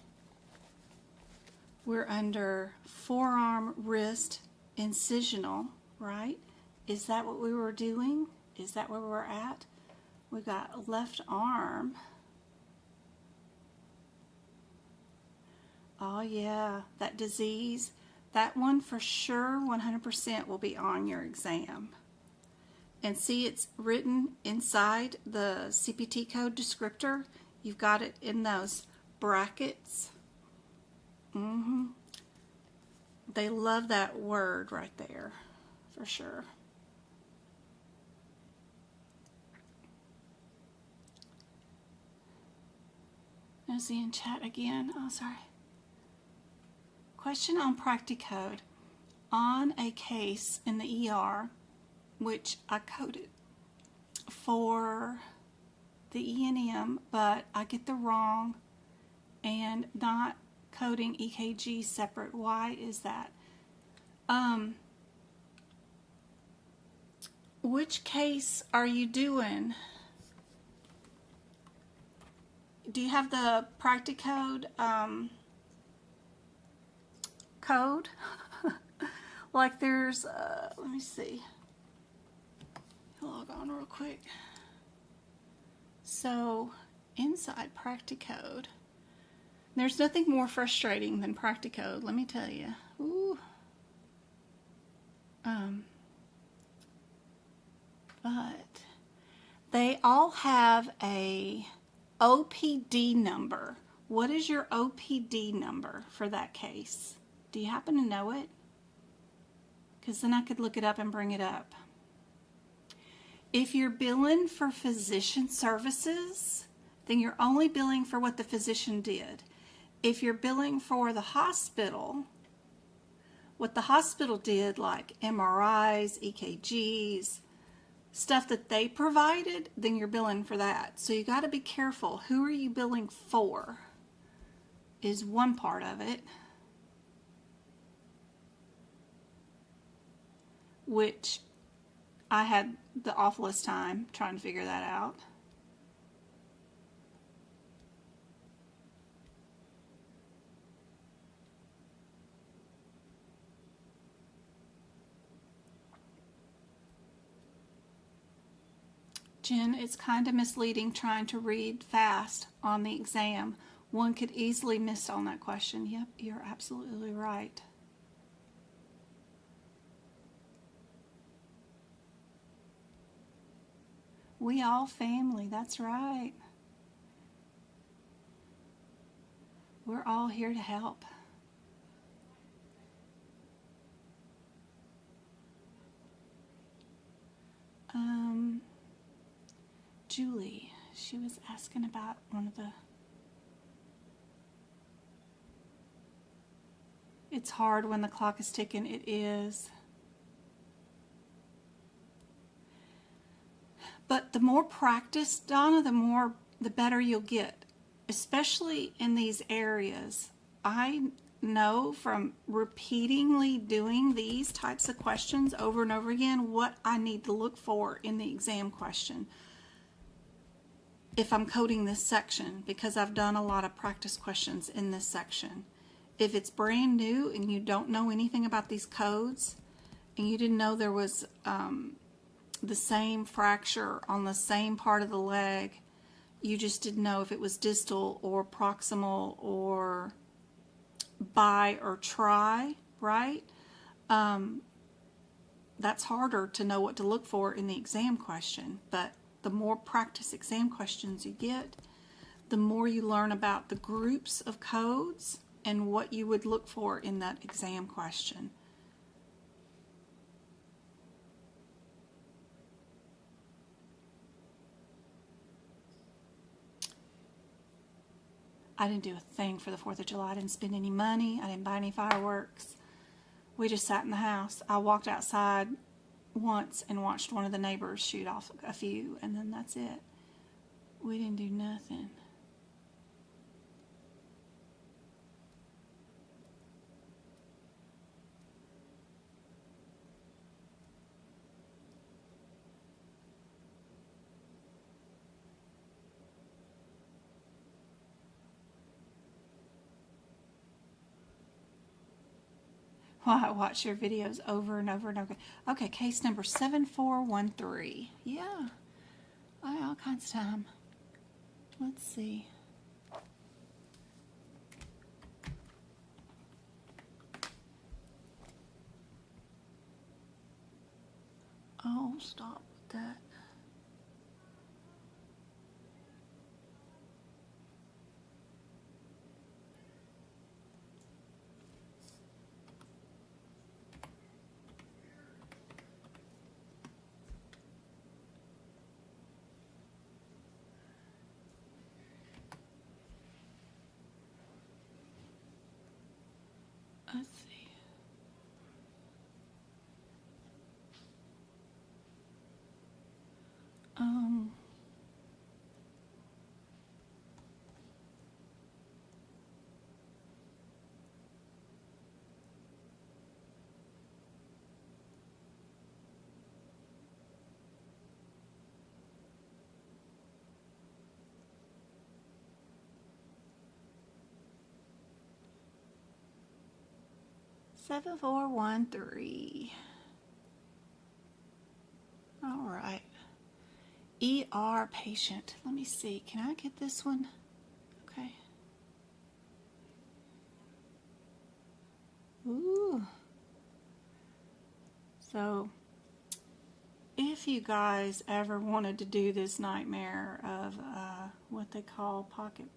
we're under forearm, wrist, incisional, right? Is that what we were doing? Is that where we're at? We got left arm. Oh yeah, that disease, that one for sure 100% will be on your exam. And see, it's written inside the CPT code descriptor. You've got it in those brackets. They love that word right there, for sure. Nosy in chat again. Oh, sorry. Question on Practicode. On a case in the ER, which I coded for the E&M, but I get the wrong and not coding EKG separate. Why is that? Which case are you doing? Do you have the Practicode code? Like there's, let me see. Log on real quick. So inside Practicode, there's nothing more frustrating than Practicode, let me tell you. Ooh. But they all have a OPD number. What is your OPD number for that case? Do you happen to know it? Because then I could look it up and bring it up. If you're billing for physician services, then you're only billing for what the physician did. If you're billing for the hospital, what the hospital did, like MRIs, EKGs, stuff that they provided, then you're billing for that. So you got to be careful. Who are you billing for is one part of it, which I had the awfulest time trying to figure that out. Jen, it's kind of misleading trying to read fast on the exam. One could easily miss on that question. Yep, you're absolutely right. We all family, that's right. We're all here to help. Julie, she was asking about one of the... It's hard when the clock is ticking, it is. But the more practice, Donna, the better you'll get, especially in these areas. I know from repeatedly doing these types of questions over and over again what I need to look for in the exam question if I'm coding this section, because I've done a lot of practice questions in this section. If it's brand new and you don't know anything about these codes and you didn't know there was the same fracture on the same part of the leg, you just didn't know if it was distal or proximal or bi or tri, right? That's harder to know what to look for in the exam question, but the more practice exam questions you get, the more you learn about the groups of codes and what you would look for in that exam question. I didn't do a thing for the 4th of July. I didn't spend any money. I didn't buy any fireworks. We just sat in the house. I walked outside once and watched one of the neighbors shoot off a few, and then that's it. We didn't do nothing. Well, I watch your videos over and over and over. Okay, case number 7413. Yeah, I got all kinds of time. Let's see. Oh, stop with that. Let's see. Um, 7413. All right. ER patient. Let me see. Can I get this one? Okay. Ooh. So, if you guys ever wanted to do this nightmare of what they call pocket,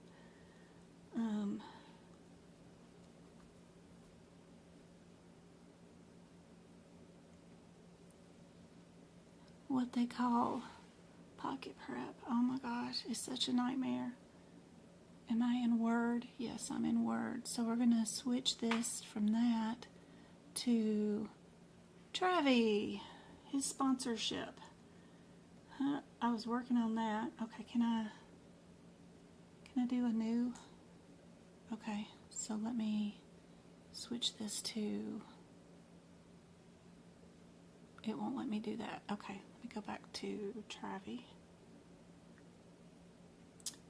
what they call pocket prep. Oh my gosh, it's such a nightmare. Am I in Word? Yes, I'm in Word. So we're going to switch this from that to Travi, his sponsorship. I was working on that. Okay, can I do a new? Okay, so let me switch this to, it won't let me do that. Okay, let me go back to Travi.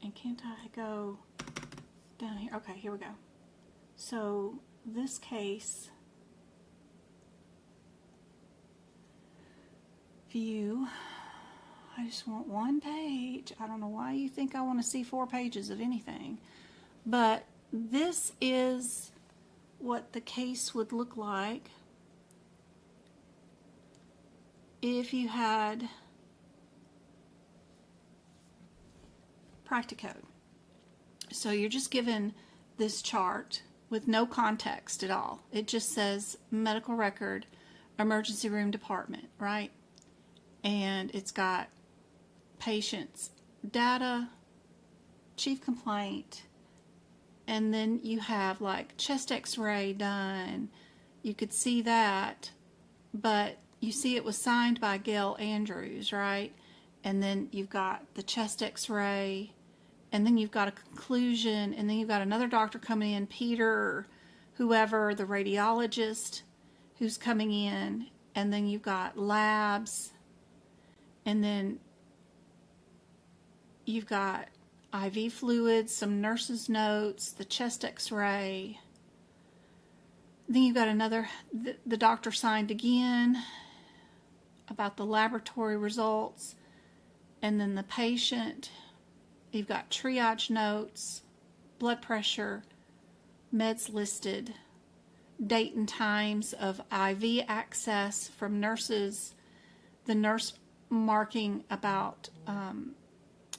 And can't I go down here? Okay, here we go. So this case, view, I just want one page. I don't know why you think I want to see 4 pages of anything, but this is what the case would look like if you had Practicode. So you're just given this chart with no context at all. It just says medical record, emergency room department, right? And it's got patient's data, chief complaint, and then you have like chest x-ray done. You could see that, but you see it was signed by Gail Andrews, right? And then you've got the chest x-ray, and then you've got a conclusion, and then you've got another doctor coming in, Peter, or whoever, the radiologist who's coming in, and then you've got labs, and then you've got IV fluids, some nurse's notes, the chest x-ray. Then you've got another, the doctor signed again about the laboratory results, and then the patient. You've got triage notes, blood pressure, meds listed, date and times of IV access from nurses, the nurse marking about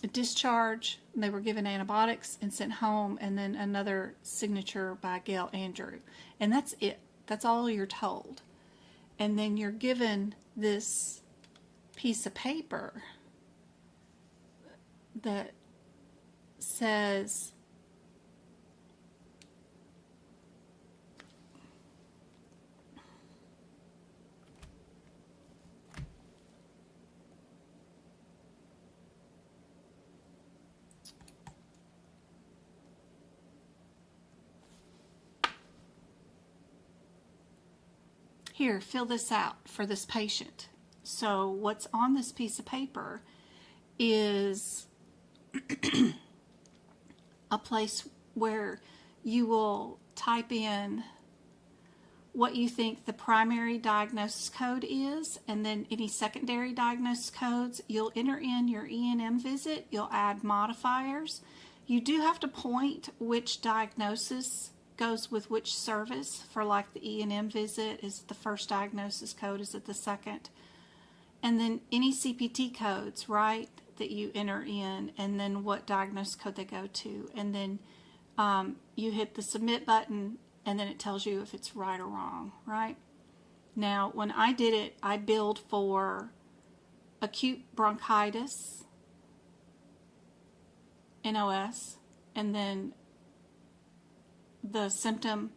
discharge, they were given antibiotics and sent home, and then another signature by Gail Andrew. And that's it. That's all you're told. And then you're given this piece of paper that says here, fill this out for this patient. So what's on this piece of paper is a place where you will type in what you think the primary diagnosis code is, and then any secondary diagnosis codes. You'll enter in your E&M visit. You'll add modifiers. You do have to point which diagnosis goes with which service. For like the E&M visit, is it the first diagnosis code, is it the second? And then any CPT codes, right, that you enter in, and then what diagnosis code they go to. And then you hit the submit button, and then it tells you if it's right or wrong, right? Now, when I did it, I billed for acute bronchitis, NOS, and then the symptom,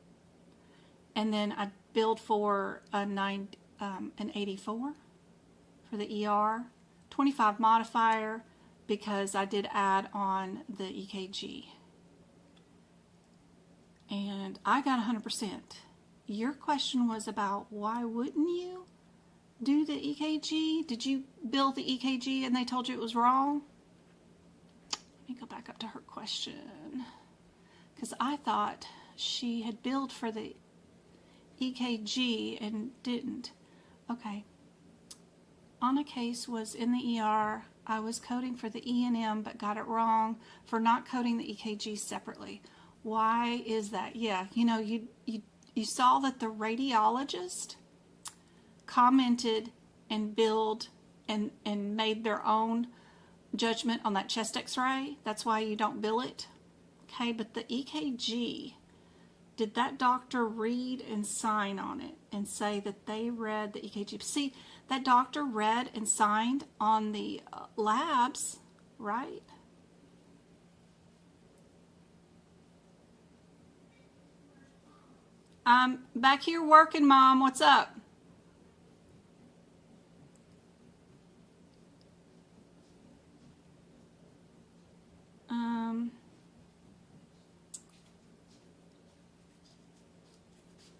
and then I billed for an 84 for the ER, 25 modifier, because I did add on the EKG. And I got 100%. Your question was about why wouldn't you do the EKG? Did you bill the EKG and they told you it was wrong? Let me go back up to her question, because I thought she had billed for the EKG and didn't. Okay. On a case was in the ER. I was coding for the E&M but got it wrong for not coding the EKG separately. Why is that? Yeah, you know, you saw that the radiologist commented and billed and made their own judgment on that chest x-ray. That's why you don't bill it. Okay, but the EKG, did that doctor read and sign on it and say that they read the EKG? See, that doctor read and signed on the labs, right? I'm back here working, Mom. What's up?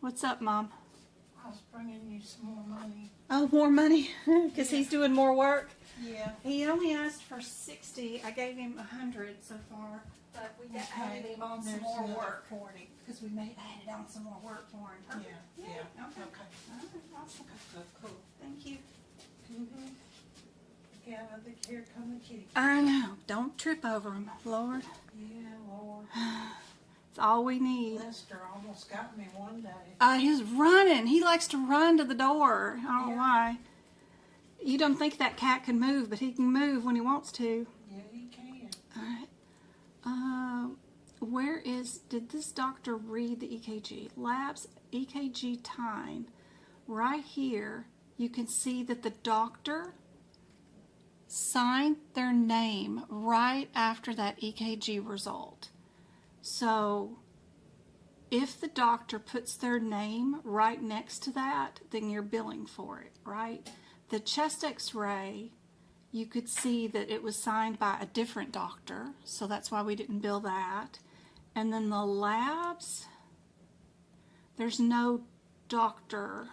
What's up, Mom? I was bringing you some more money. Oh, more money? Because he's doing more work? Yeah. He only asked for 60. I gave him 100 so far, but we got added him on some There's more another work. 40. Because we added on some more work for him. Perfect. Yeah. Okay. Okay. All right, awesome. Cool. Thank you. Got another here coming kitty. I know. Don't trip over him, Lord. Yeah, Lord. It's all we need. Lester almost got me one day. He was running. He likes to run to the door. I don't know Yeah. why. You don't think that cat can move, but he can move when he wants to. Yeah, he can. All right. Did this doctor read the EKG? Labs, EKG time. Right here, you can see that the doctor signed their name right after that EKG result. So, if the doctor puts their name right next to that, then you're billing for it, right? The chest x-ray, you could see that it was signed by a different doctor, so that's why we didn't bill that. And then the labs, there's no doctor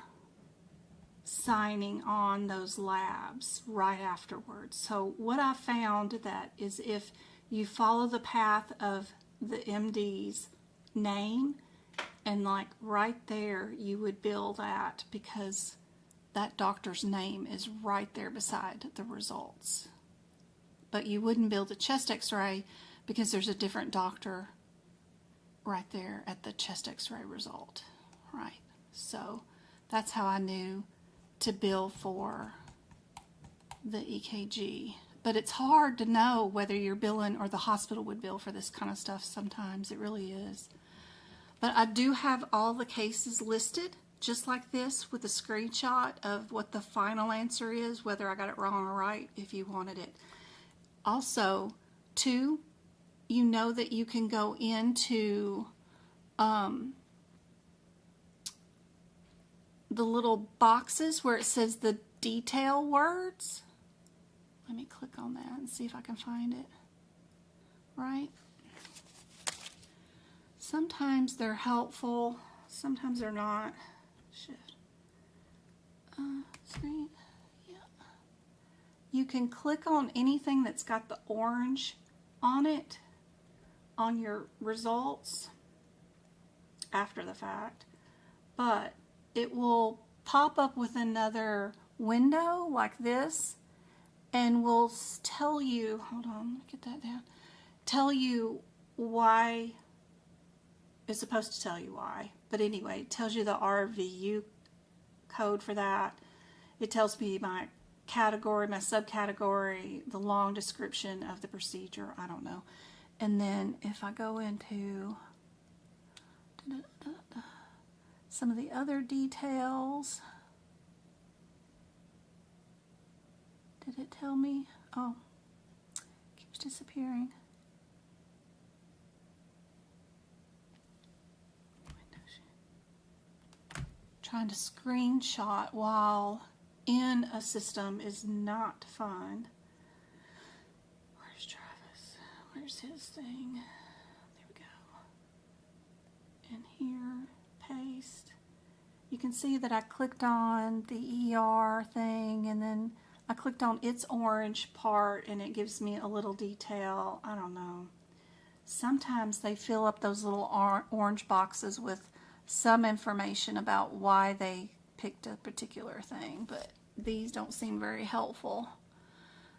signing on those labs right afterwards. So what I found that is if you follow the path of the MD's name, and like right there, you would bill that because that doctor's name is right there beside the results. But you wouldn't bill the chest x-ray because there's a different doctor right there at the chest x-ray result, right? So that's how I knew to bill for the EKG But it's hard to know whether you're billing or the hospital would bill for this kind of stuff sometimes. It really is. But I do have all the cases listed, just like this, with a screenshot of what the final answer is, whether I got it wrong or right, if you wanted it. Also, too, you know that you can go into the little boxes where it says the detail words. Let me click on that and see if I can find it. Right? Sometimes they're helpful, sometimes they're not. Shift. Screen. Yeah. You can click on anything that's got the orange on it on your results after the fact, but it will pop up with another window like this and will tell you, hold on, let me get that down, tell you why. It's supposed to tell you why, but anyway, it tells you the RVU code for that. It tells me my category, my subcategory, the long description of the procedure, I don't know. And then if I go into some of the other details, did it tell me? Oh, it keeps disappearing. Trying to screenshot while in a system is not fun. Where's Travis? Where's his thing? There we go. In here, paste. You can see that I clicked on the ER thing and then I clicked on its orange part and it gives me a little detail. I don't know. Sometimes they fill up those little orange boxes with some information about why they picked a particular thing, but these don't seem very helpful.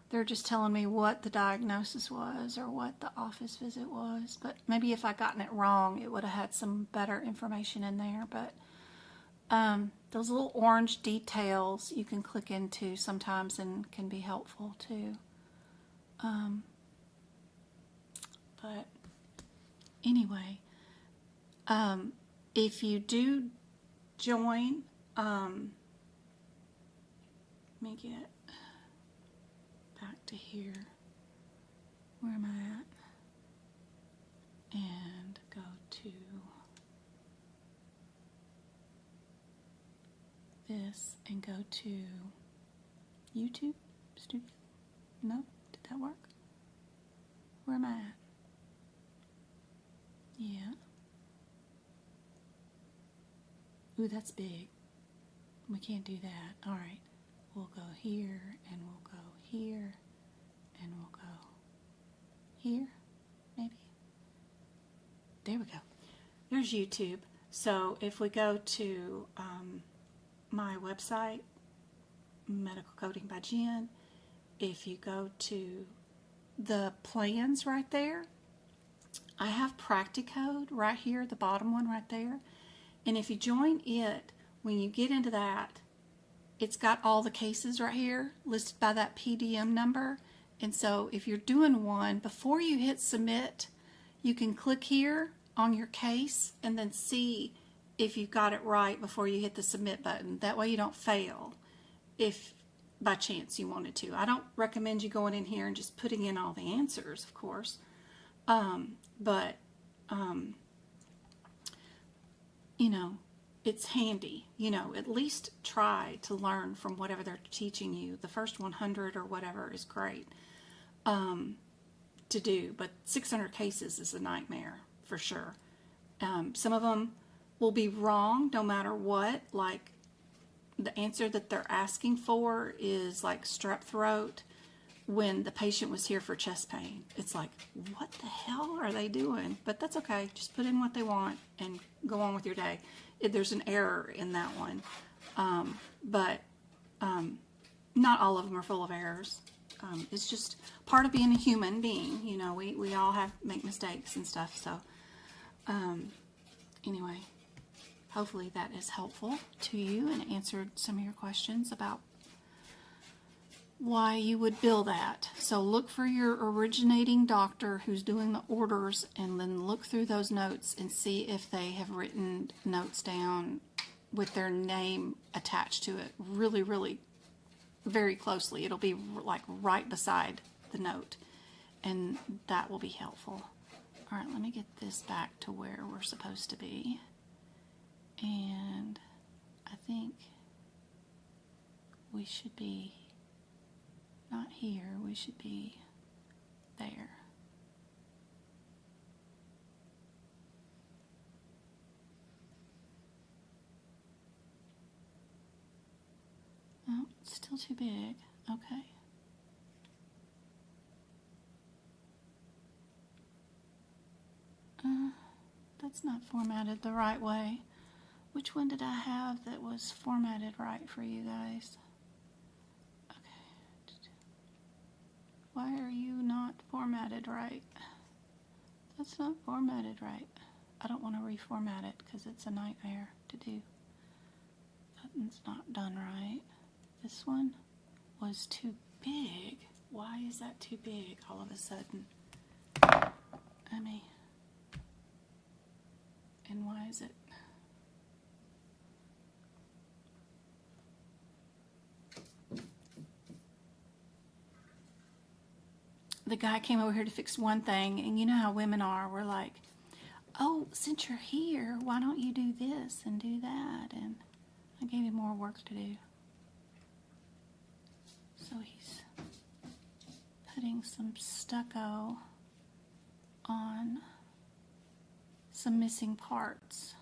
They're just telling me what the diagnosis was or what the office visit was, but maybe if I gotten it wrong it would have had some better information in there. But those little orange details you can click into sometimes and can be helpful too. But anyway, if you do join, let me get back to here. Where am I at? And go to this and go to YouTube Studio. No? Did that work? Where am I at? Yeah. Ooh, that's big. We can't do that. Alright. We'll go here, and we'll go here, and we'll go here, maybe. There we go. There's YouTube. So if we go to my website, Medical Coding by Jen, if you go to the plans right there, I have Practicode right here, the bottom one right there. And if you join it, when you get into that, it's got all the cases right here listed by that PDM number. And so if you're doing one, before you hit submit, you can click here on your case and then see if you've got it right before you hit the submit button. That way you don't fail if by chance you wanted to. I don't recommend you going in here and just putting in all the answers, of course. You know, it's handy. You know, at least try to learn from whatever they're teaching you. The first 100 or whatever is great to do, but 600 cases is a nightmare for sure. Some of them will be wrong no matter what. Like the answer that they're asking for is like strep throat when the patient was here for chest pain. It's like, what the hell are they doing? But that's okay. Just put in what they want and go on with your day. There's an error in that one. But not all of them are full of errors. It's just part of being a human being. You know, we all make mistakes and stuff. So anyway, hopefully that is helpful to you and answered some of your questions about why you would bill that. So look for your originating doctor who's doing the orders, and then look through those notes and see if they have written notes down with their name attached to it really, really very closely. It'll be like right beside the note, and that will be helpful. All right, let me get this back to where we're supposed to be. And I think we should be not here, we should be there. Oh, it's still too big. Okay. That's not formatted the right way. Which one did I have that was formatted right for you guys? Okay. Why are you not formatted right? That's not formatted right. I don't want to reformat it because it's a nightmare to do. That's not done right. This one was too big. Why is that too big all of a sudden? I mean, and why is it? The guy came over here to fix one thing, and you know how women are. We're like, oh, since you're here, why don't you do this and do that? And I gave him more work to do. So he's putting some stucco on some missing parts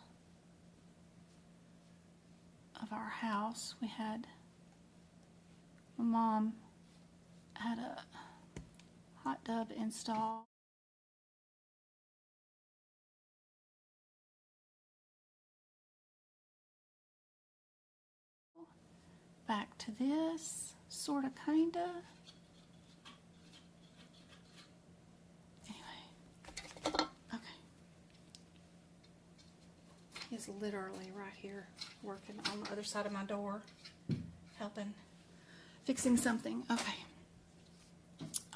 of our house. My mom had a hot tub installed. Back to this, sorta, kinda. Anyway, okay. He's literally right here working on the other side of my door, helping, fixing something. Okay.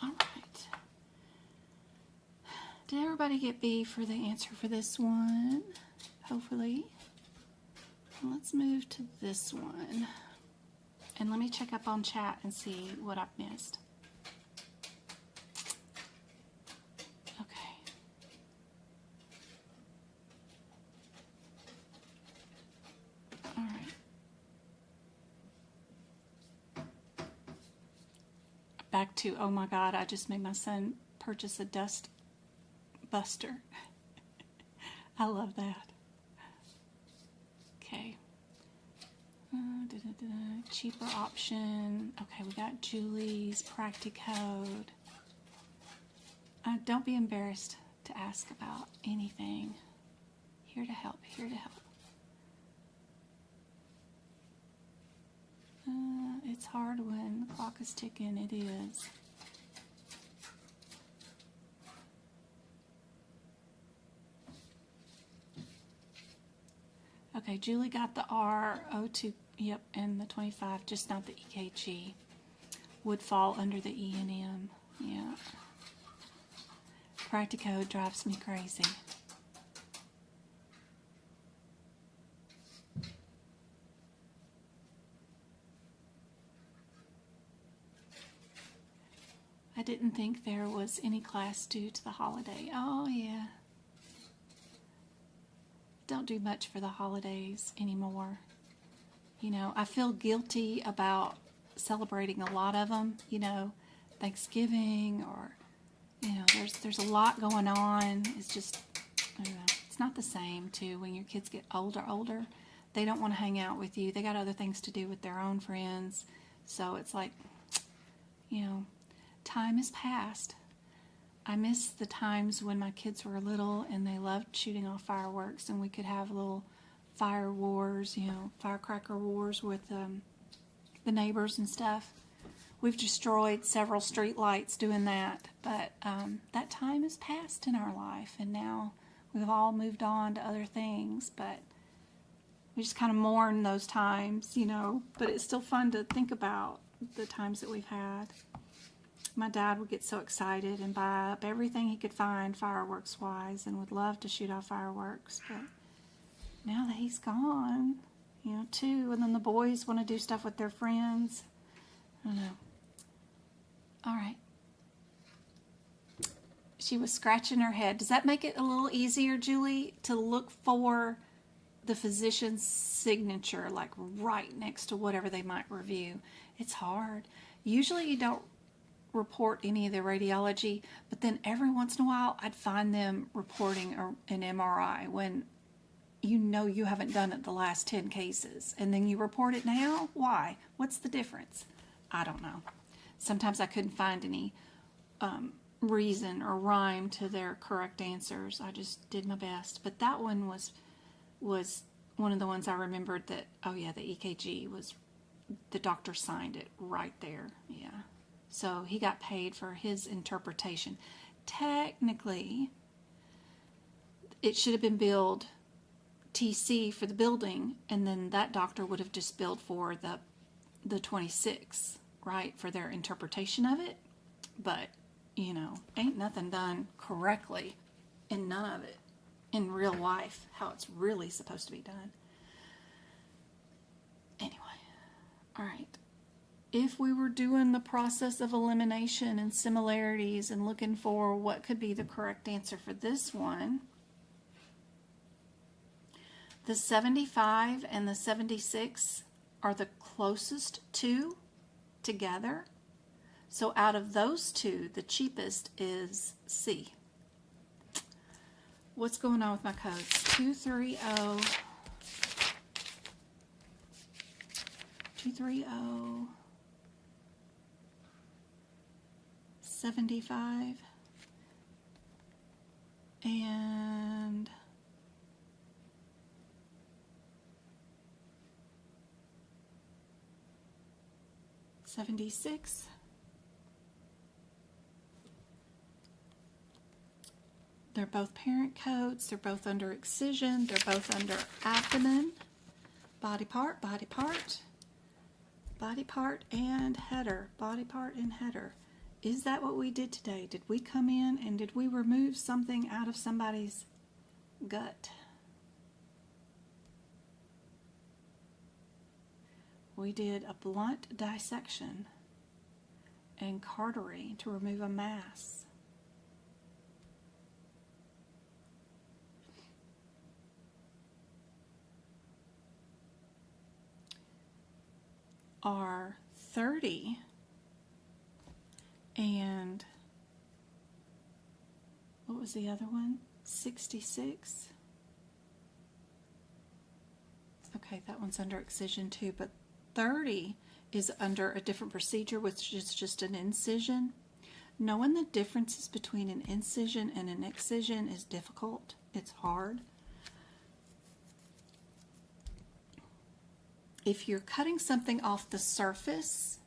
All right. Did everybody get B for the answer for this one? Hopefully. Let's move to this one. And let me check up on chat and see what I've missed. Okay. All right. Back to, oh my God, I just made my son purchase a dust buster. I love that. Okay. Cheaper option. Okay, we got Julie's Practicode. Don't be embarrassed to ask about anything. Here to help, here to help. It's hard when the clock is ticking, it is. Okay, Julie got the R02, yep, and the 25, just not the EKG. Would fall under the E and M, yeah. Practicode drives me crazy. I didn't think there was any class due to the holiday. Oh, yeah. Don't do much for the holidays anymore. You know, I feel guilty about celebrating a lot of them, you know, Thanksgiving, or, you know, there's a lot going on. It's just, I don't know, it's not the same too when your kids get older. They don't want to hang out with you. They got other things to do with their own friends. So it's like, you know, time has passed. I miss the times when my kids were little and they loved shooting off fireworks, and we could have little fire wars, you know, firecracker wars with the neighbors and stuff. We've destroyed several street lights doing that, but that time has passed in our life, and now we've all moved on to other things, but we just kind of mourn those times, you know, but it's still fun to think about the times that we've had. My dad would get so excited and buy up everything he could find fireworks wise and would love to shoot off fireworks, but now that he's gone, you know, too, and then the boys want to do stuff with their friends. I don't know. All right. She was scratching her head. Does that make it a little easier, Julie, to look for the physician's signature, like right next to whatever they might review? It's hard. Usually you don't report any of the radiology, but then every once in a while I'd find them reporting an MRI when you know you haven't done it the last 10 cases, and then you report it now. Why? What's the difference? I don't know. Sometimes I couldn't find any reason or rhyme to their correct answers. I just did my best. But that one was one of the ones I remembered that, oh yeah, the EKG was, the doctor signed it right there. Yeah. So he got paid for his interpretation. Technically, it should have been billed TC for the building, and then that doctor would have just billed for the 26, right, for their interpretation of it. But, you know, ain't nothing done correctly in none of it in real life, how it's really supposed to be done. Anyway, all right. If we were doing the process of elimination and similarities and looking for what could be the correct answer for this one, the 75 and the 76 are the closest two together. So out of those two, the cheapest is C. What's going on with my codes? 230, 230, 75, and 76. They're both parent codes. They're both under excision. They're both under abdomen, body part, body part, body part, and header, body part and header. Is that what we did today? Did we come in and did we remove something out of somebody's gut? We did a blunt dissection and cautery to remove a mass. Are 30 and what was the other one? 66. Okay, that one's under excision too, but 30 is under a different procedure, which is just an incision. Knowing the differences between an incision and an excision is difficult. It's hard. If you're cutting something off the surface,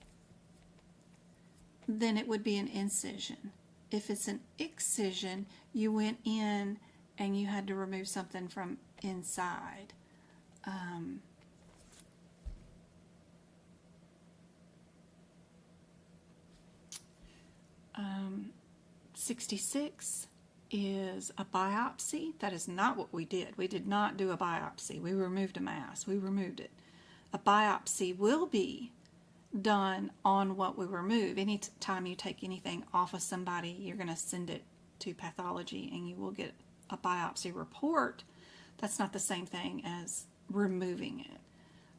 then it would be an incision. If it's an excision, you went in and you had to remove something from inside. 66 is a biopsy. That is not what we did. We did not do a biopsy. We removed a mass. We removed it. A biopsy will be done on what we remove. Any time you take anything off of somebody, you're going to send it to pathology and you will get a biopsy report. That's not the same thing as removing it.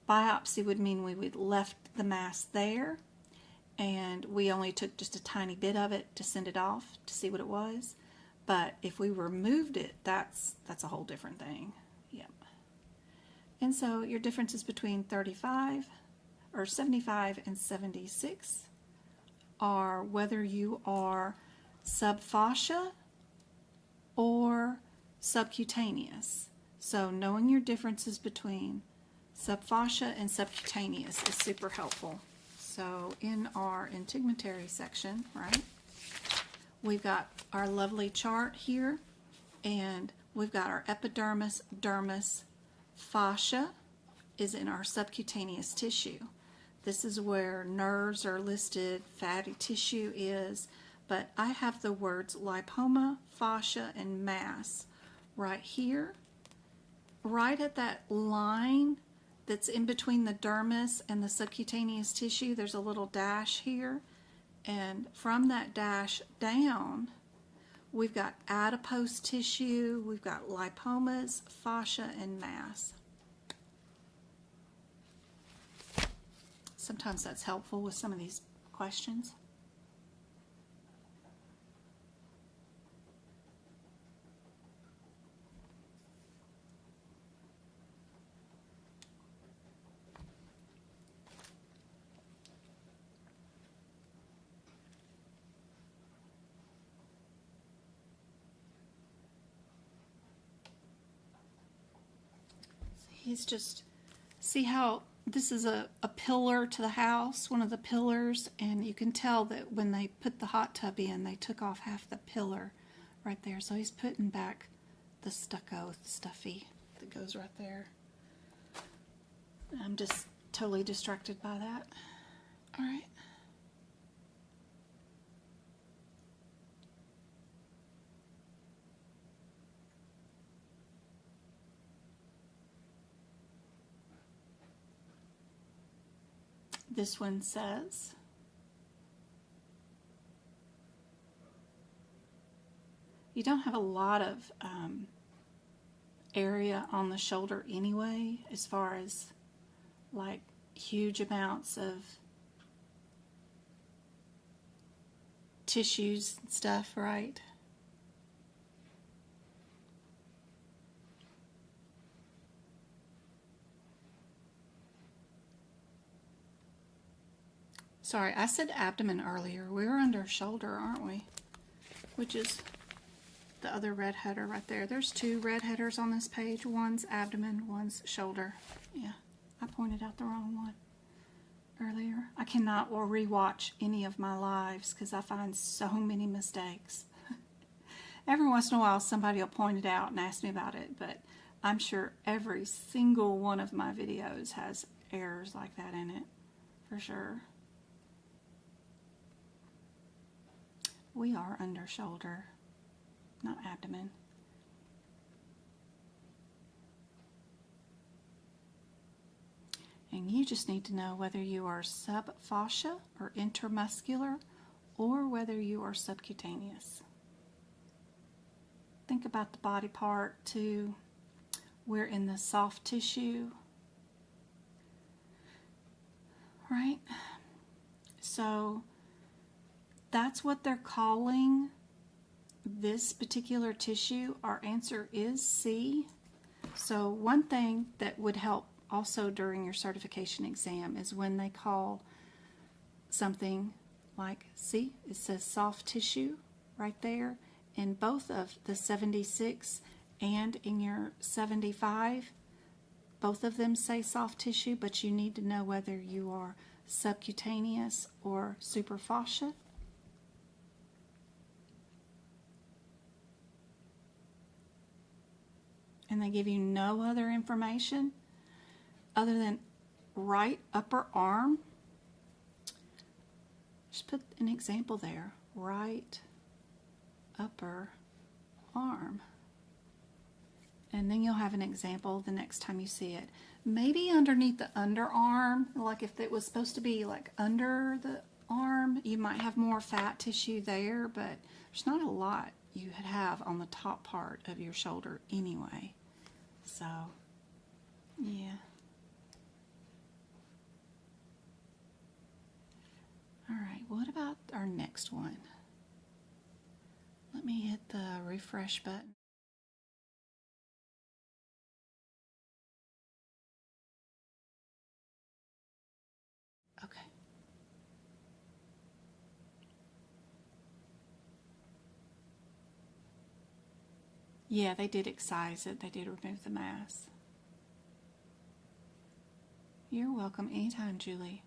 Biopsy would mean we would left the mass there and we only took just a tiny bit of it to send it off to see what it was. But if we removed it, that's a whole different thing. Yep. And so your differences between 35 or 75 and 76 are whether you are subfascia or subcutaneous. So knowing your differences between subfascia and subcutaneous is super helpful. So in our integumentary section, right, we've got our lovely chart here, and we've got our epidermis, dermis, fascia is in our subcutaneous tissue. This is where nerves are listed, fatty tissue is, but I have the words lipoma, fascia, and mass right here, right at that line that's in between the dermis and the subcutaneous tissue. There's a little dash here, and from that dash down, we've got adipose tissue, we've got lipomas, fascia, and mass. Sometimes that's helpful with some of these questions. He's just, see how this is a pillar to the house, one of the pillars, and you can tell that when they put the hot tub in, they took off half the pillar right there. So he's putting back the stucco stuffy that goes right there. I'm just totally distracted by that. All right. This one says, you don't have a lot of area on the shoulder anyway, as far as like huge amounts of tissues and stuff, right? Sorry, I said abdomen earlier. We're under shoulder, aren't we? Which is the other red header right there. There's two red headers on this page. One's abdomen, one's shoulder. Yeah, I pointed out the wrong one earlier. I cannot rewatch any of my lives because I find so many mistakes. Every once in a while somebody will point it out and ask me about it, but I'm sure every single one of my videos has errors like that in it, for sure. We are under shoulder, not abdomen. And you just need to know whether you are subfascia or intermuscular, or whether you are subcutaneous. Think about the body part too. We're in the soft tissue, right? So that's what they're calling this particular tissue. Our answer is C. So one thing that would help also during your certification exam is when they call something like, see, it says soft tissue right there. In both of the 76 and in your 75, both of them say soft tissue, but you need to know whether you are subcutaneous or superfascia. And they give you no other information other than right upper arm. Just put an example there. Right upper arm. And then you'll have an example the next time you see it. Maybe underneath the underarm, like if it was supposed to be like under the arm, you might have more fat tissue there, but there's not a lot you could have on the top part of your shoulder anyway. So, yeah. All right, what about our next one? Let me hit the refresh button. Okay. Yeah, they did excise it. They did remove the mass. You're welcome anytime, Julie.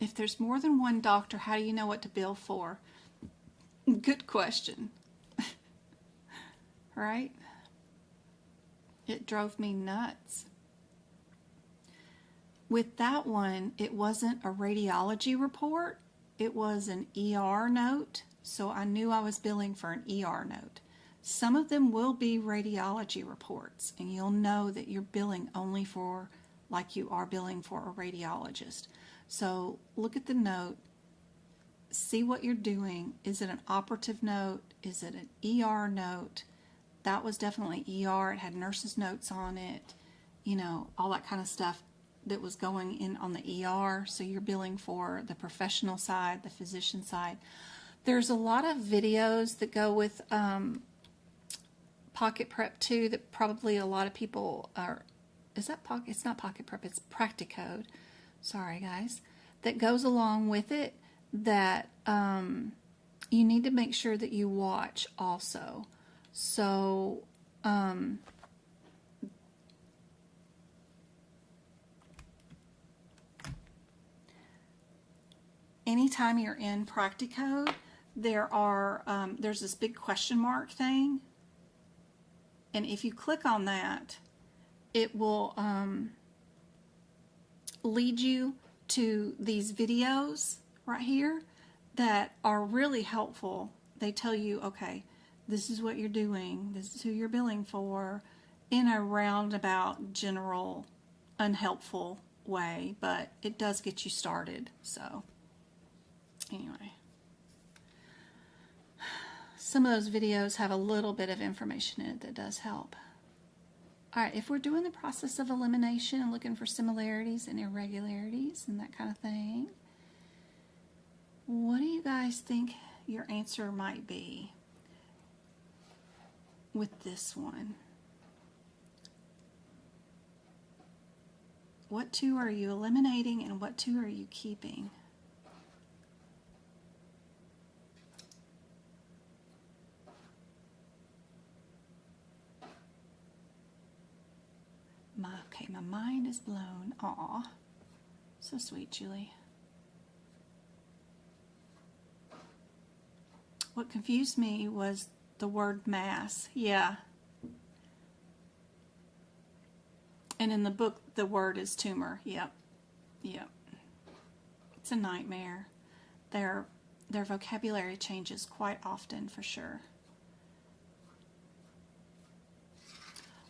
If there's more than one doctor, how do you know what to bill for? Good question. Right? It drove me nuts. with that one, it wasn't a radiology report, it was an ER note, so I knew I was billing for an ER note. Some of them will be radiology reports, and you'll know that you're billing only for, like you are billing for a radiologist. So look at the note, see what you're doing. Is it an operative note? Is it an ER note? That was definitely ER. It had nurses' notes on it, you know, all that kind of stuff that was going in on the ER. So you're billing for the professional side, the physician side. There's a lot of videos that go with Pocket Prep too that probably a lot of people are, is that Pocket? It's not Pocket Prep, it's Practicode. Sorry guys. That goes along with it that you need to make sure that you watch also. So anytime you're in Practicode, there's this big question mark thing, and if you click on that, it will lead you to these videos right here that are really helpful. They tell you, okay, this is what you're doing, this is who you're billing for, in a roundabout, general, unhelpful way, but it does get you started. So anyway, some of those videos have a little bit of information in it that does help. All right, if we're doing the process of elimination and looking for similarities and irregularities and that kind of thing, what do you guys think your answer might be with this one? What two are you eliminating and what two are you keeping? Okay, my mind is blown. Aw, so sweet, Julie. What confused me was the word mass. Yeah. And in the book, the word is tumor. Yep. Yep. It's a nightmare. Their vocabulary changes quite often, for sure.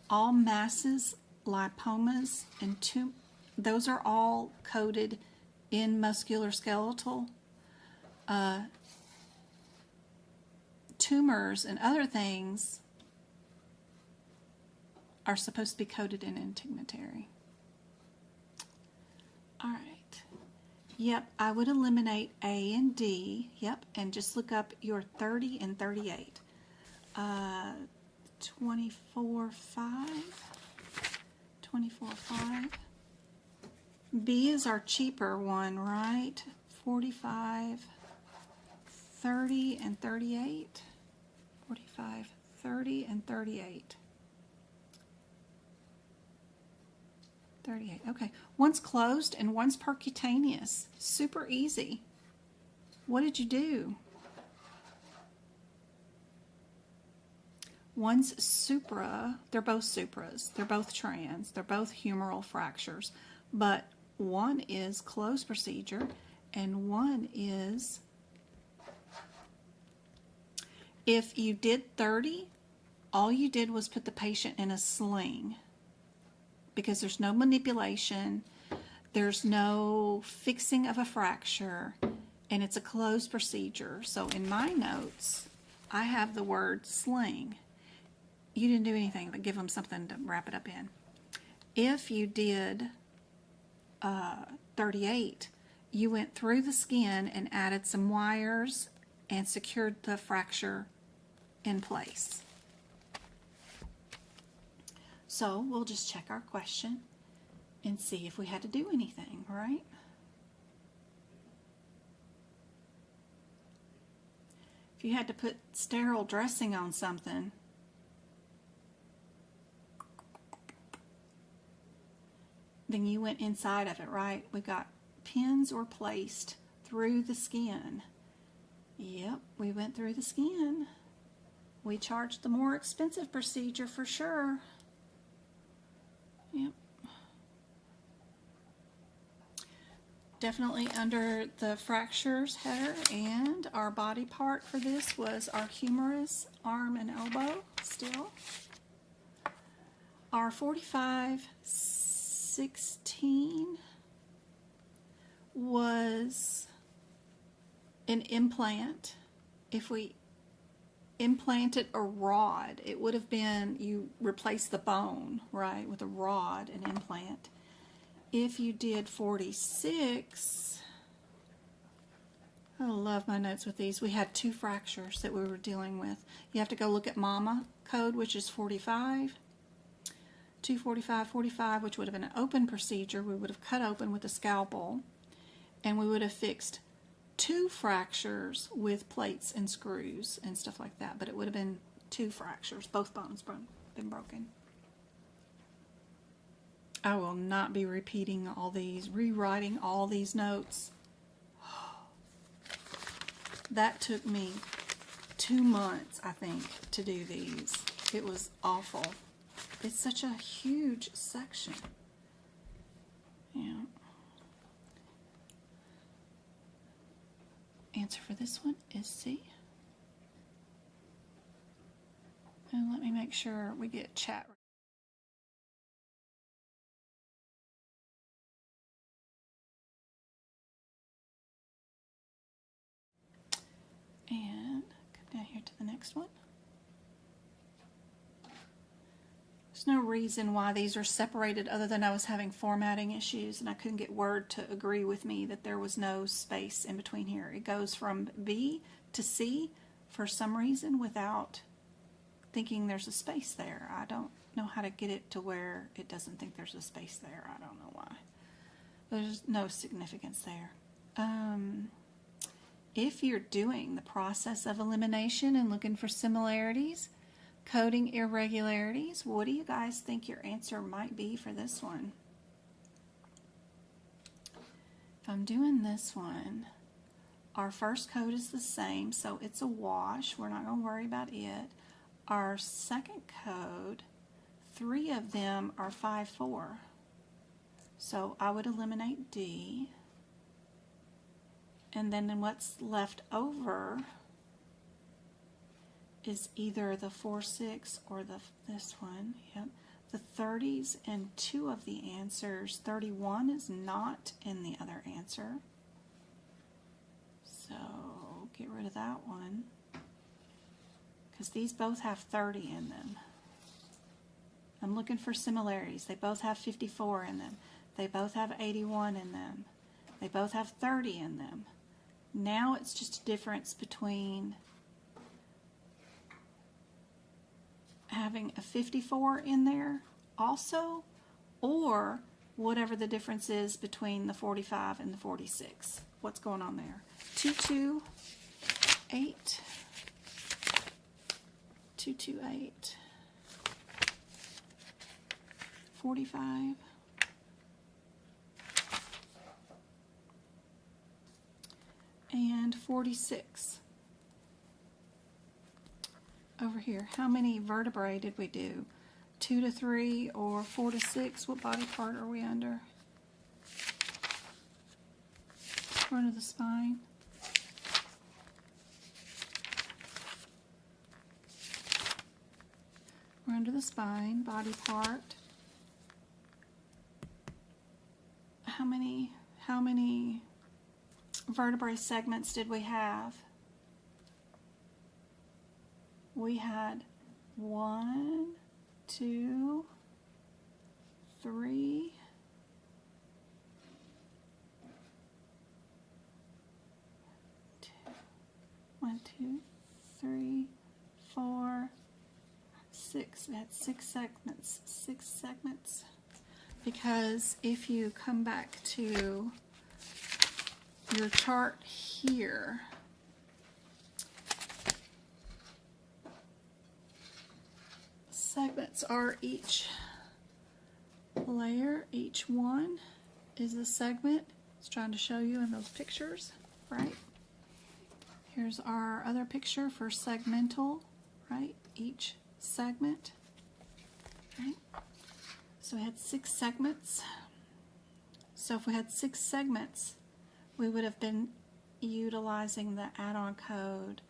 All masses, lipomas, and those are all coded in musculoskeletal. Tumors and other things are supposed to be coded in integumentary. All right. Yep, I would eliminate A and D. Yep, and just look up your 30 and 38. 24.5. 24.5. B is our cheaper one, right? 45, 30, and 38. 45, 30, and 38. 38. Okay. One's closed and one's percutaneous. Super easy. What did you do? One's supra. They're both supras. They're both trans. They're both humeral fractures. But one is closed procedure and one is, if you did 30, all you did was put the patient in a sling, because there's no manipulation, there's no fixing of a fracture, and it's a closed procedure. So in my notes, I have the word sling. You didn't do anything but give them something to wrap it up in. If you did 38, you went through the skin and added some wires and secured the fracture in place. So we'll just check our question and see if we had to do anything, right? If you had to put sterile dressing on something, then you went inside of it, right? We got pins were placed through the skin. Yep, we went through the skin. We charged the more expensive procedure for sure. Yep. definitely under the fractures header, and our body part for this was our humerus, arm, and elbow still. Our 45-16 was an implant. If we implanted a rod, it would have been, you replace the bone, right, with a rod, an implant. If you did 46, I love my notes with these. We had 2 fractures that we were dealing with. You have to go look at MAMA code, which is 45. 245, 45, which would have been an open procedure. We would have cut open with a scalpel, and we would have fixed 2 fractures with plates and screws and stuff like that. But it would have been 2 fractures. Both bones been broken. I will not be repeating all these, rewriting all these notes. That took me 2 months, I think, to do these. It was awful. It's such a huge section. Yeah. Answer for this one is C. And let me make sure we get chat. And come down here to the next one. There's no reason why these are separated other than I was having formatting issues and I couldn't get Word to agree with me that there was no space in between here. It goes from B to C for some reason without thinking there's a space there. I don't know how to get it to where it doesn't think there's a space there. I don't know why. There's no significance there. If you're doing the process of elimination and looking for similarities, coding irregularities, what do you guys think your answer might be for this one? If I'm doing this one, our first code is the same, so it's a wash. We're not going to worry about it. Our second code, 3 of them are 5-4. So I would eliminate D. And then what's left over is either the 4-6 or this one. Yep. The 30s and 2 of the answers. 31 is not in the other answer. So get rid of that one. Because these both have 30 in them. I'm looking for similarities. They both have 54 in them. They both have 81 in them. They both have 30 in them. Now it's just a difference between having a 54 in there also, or whatever the difference is between the 45 and the 46. What's going on there? 228, 228, 45, and 46. Over here, how many vertebrae did we do? 2 to 3 or 4 to 6? What body part are we under? Front of the spine. We're under the spine, body part. How many vertebrae segments did we have? We had 1, 2, 3, 1, 2, 3, 4, 6. We had 6 segments. 6 segments. Because if you come back to your chart here, segments are each layer, each one is a segment. It's trying to show you in those pictures, right? Here's our other picture for segmental, right? Each segment, right? So we had 6 segments. So if we had 6 segments, we would have been utilizing the add-on code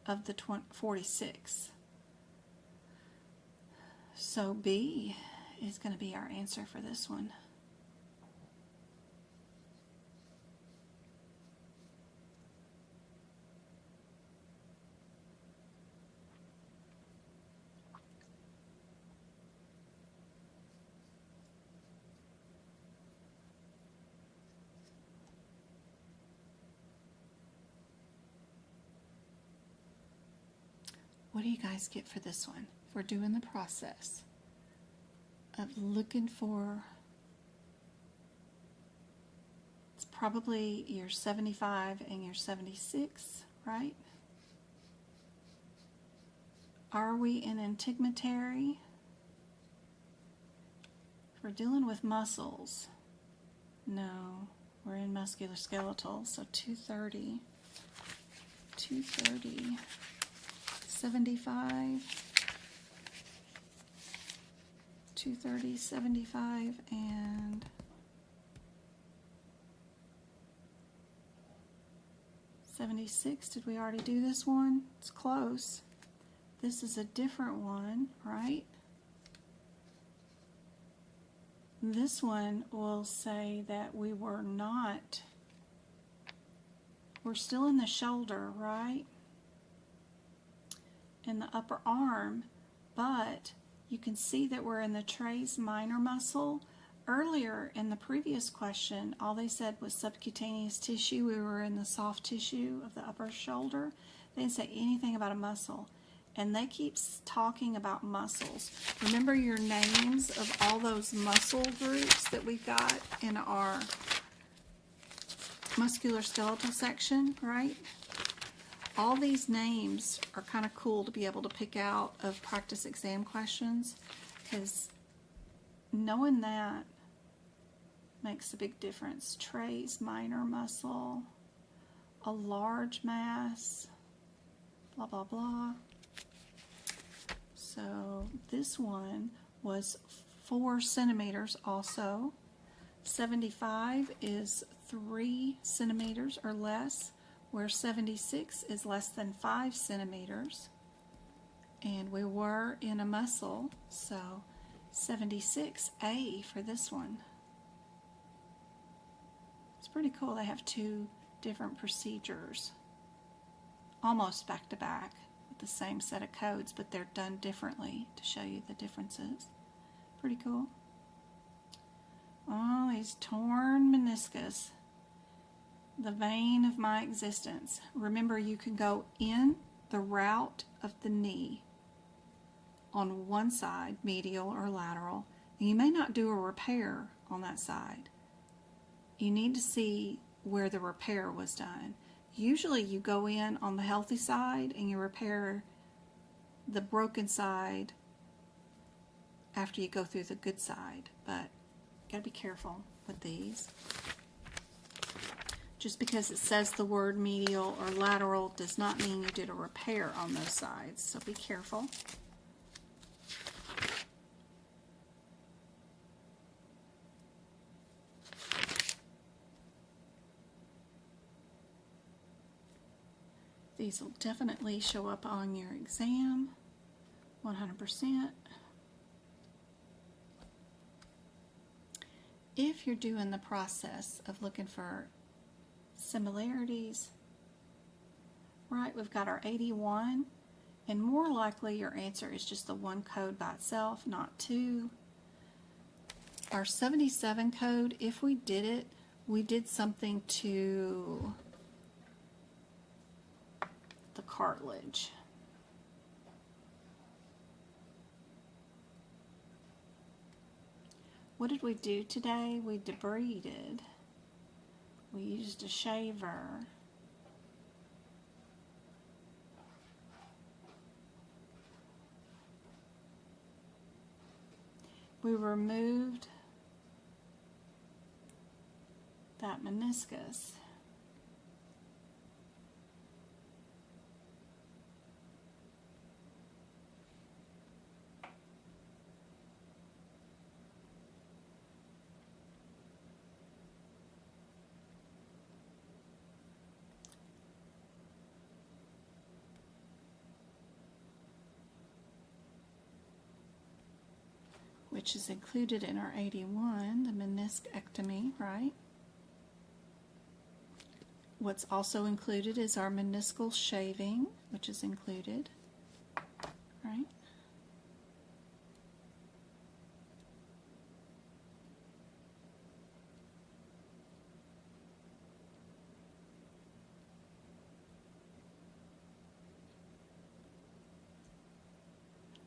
of the 46. So B is going to be our answer for this one. What do you guys get for this one? If we're doing the process of looking for, it's probably your 75 and your 76, right? Are we in integumentary? If we're dealing with muscles, no, we're in musculoskeletal, so 230, 75, 230, 75, and 76. Did we already do this one? It's close. This is a different one, right? This one will say that we were not, we're still in the shoulder, right? In the upper arm, but you can see that we're in the teres minor muscle. Earlier in the previous question, all they said was subcutaneous tissue. We were in the soft tissue of the upper shoulder. They didn't say anything about a muscle. And they keep talking about muscles. Remember your names of all those muscle groups that we've got in our musculoskeletal section, right? All these names are kind of cool to be able to pick out of practice exam questions, because knowing that makes a big difference. Teres minor muscle, a large mass, blah, blah, blah. So this one was 4 centimeters also. 75 is 3 centimeters or less, where 76 is less than 5 centimeters. And we were in a muscle, so 76A for this one. It's pretty cool. They have 2 different procedures, almost back to back, with the same set of codes, but they're done differently to show you the differences. Pretty cool. Oh, he's torn meniscus. The vein of my existence. Remember, you can go in the route of the knee on one side, medial or lateral, and you may not do a repair on that side. You need to see where the repair was done. Usually you go in on the healthy side and you repair the broken side after you go through the good side, but you gotta be careful with these. Just because it says the word medial or lateral does not mean you did a repair on those sides, so be careful. These will definitely show up on your exam, 100%. If you're doing the process of looking for similarities, right, we've got our 81, and more likely your answer is just the one code by itself, not 2. Our 77 code, if we did it, we did something to the cartilage. What did we do today? We debrided. We used a shaver. We removed that meniscus. which is included in our 81, the meniscectomy, right? What's also included is our meniscal shaving, which is included, right?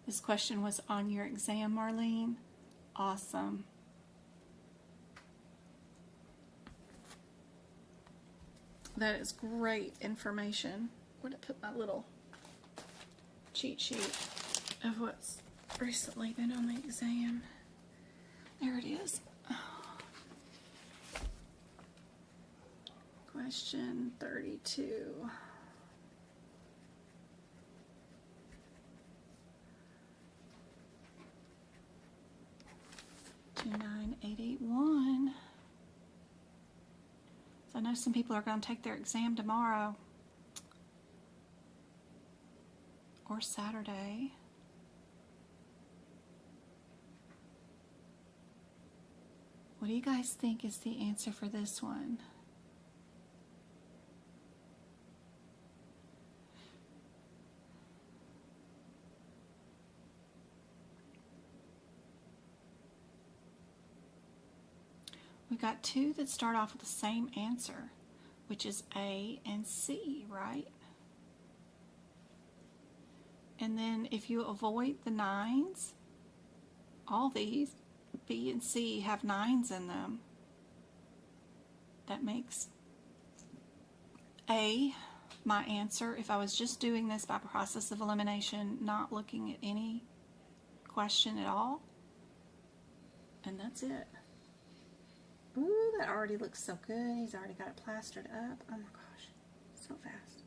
This question was on your exam, Marlene. Awesome. That is great information. Where'd I put my little cheat sheet of what's recently been on the exam? There it is. Question 32. 29881. So I know some people are going to take their exam tomorrow or Saturday. What do you guys think is the answer for this one? We got two that start off with the same answer, which is A and C, right? And then if you avoid the 9s, all these, B and C, have 9s in them. That makes A my answer if I was just doing this by process of elimination, not looking at any question at all. And that's it. Ooh, that already looks so good. He's already got it plastered up. Oh my gosh, so fast.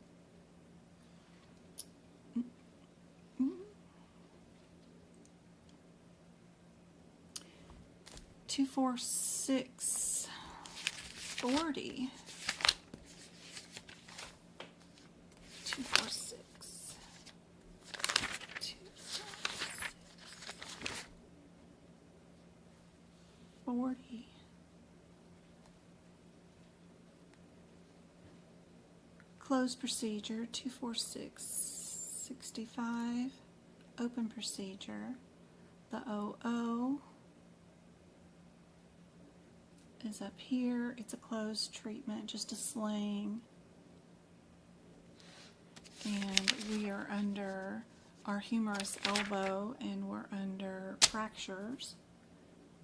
24640. 246. 40. Closed procedure 24665. Open procedure. The OO is up here. It's a closed treatment, just a sling. And we are under our humerus elbow and we're under fractures.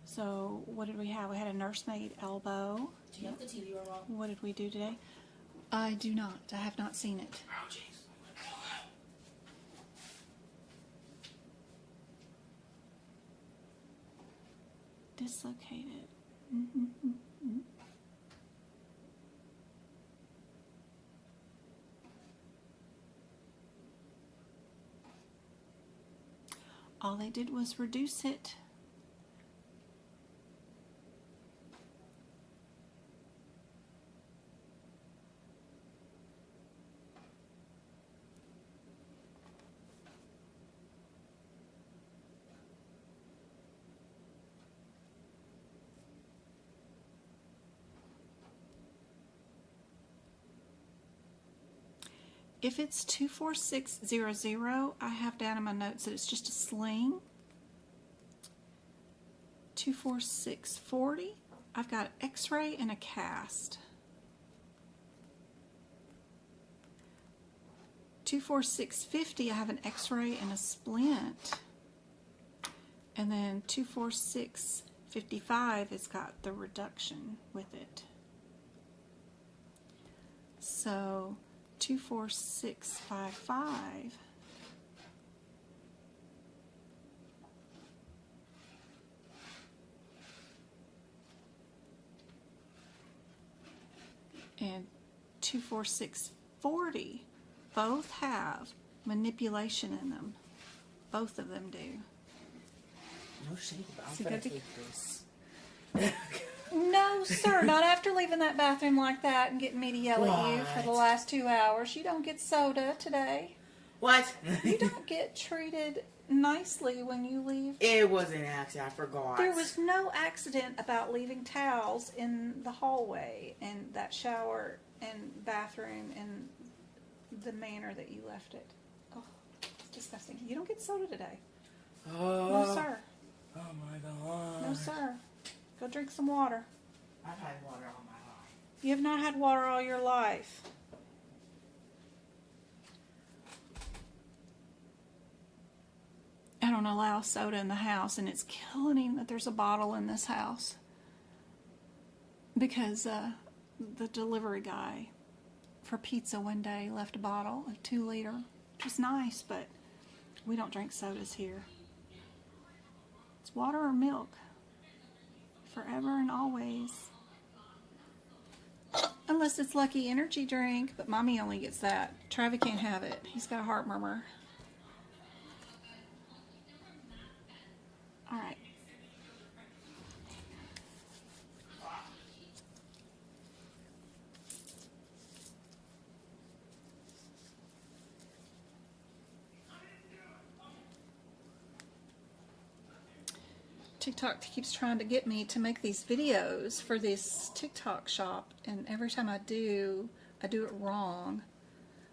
So what did we have? We had a nursemaid elbow. Do you have the TV remote? What did we do today? I do not. I have not seen it. Oh, jeez. Dislocated. All they did was reduce it. If it's 24600, I have down in my notes that it's just a sling. 24640, I've got an x-ray and a cast. 24650, I have an x-ray and a splint. And then 24655 has got the reduction with it. So 24655 and 24640 both have manipulation in them. Both of them do. No shade, but I'm So gonna good to- take this. No, sir, not after leaving that bathroom like that and getting me to yell at you for the What? last 2 hours. You don't get soda today. What? You don't get treated nicely when you leave. It was an accident. I forgot. There was no accident about leaving towels in the hallway and that shower and bathroom and the manner that you left it. Oh, it's disgusting. You don't get soda today. Oh. No, sir. Oh my god. No, sir. Go drink some water. I've had water all my life. You have not had water all your life. I don't allow soda in the house, and it's killing him that there's a bottle in this house. Because the delivery guy for pizza one day left a bottle, a 2-liter, which is nice, but we don't drink sodas here. It's water or milk. Forever and always. Unless it's Lucky Energy drink, but Mommy only gets that. Travis can't have it. He's got a heart murmur. All right. TikTok keeps trying to get me to make these videos for this TikTok shop, and every time I do it wrong.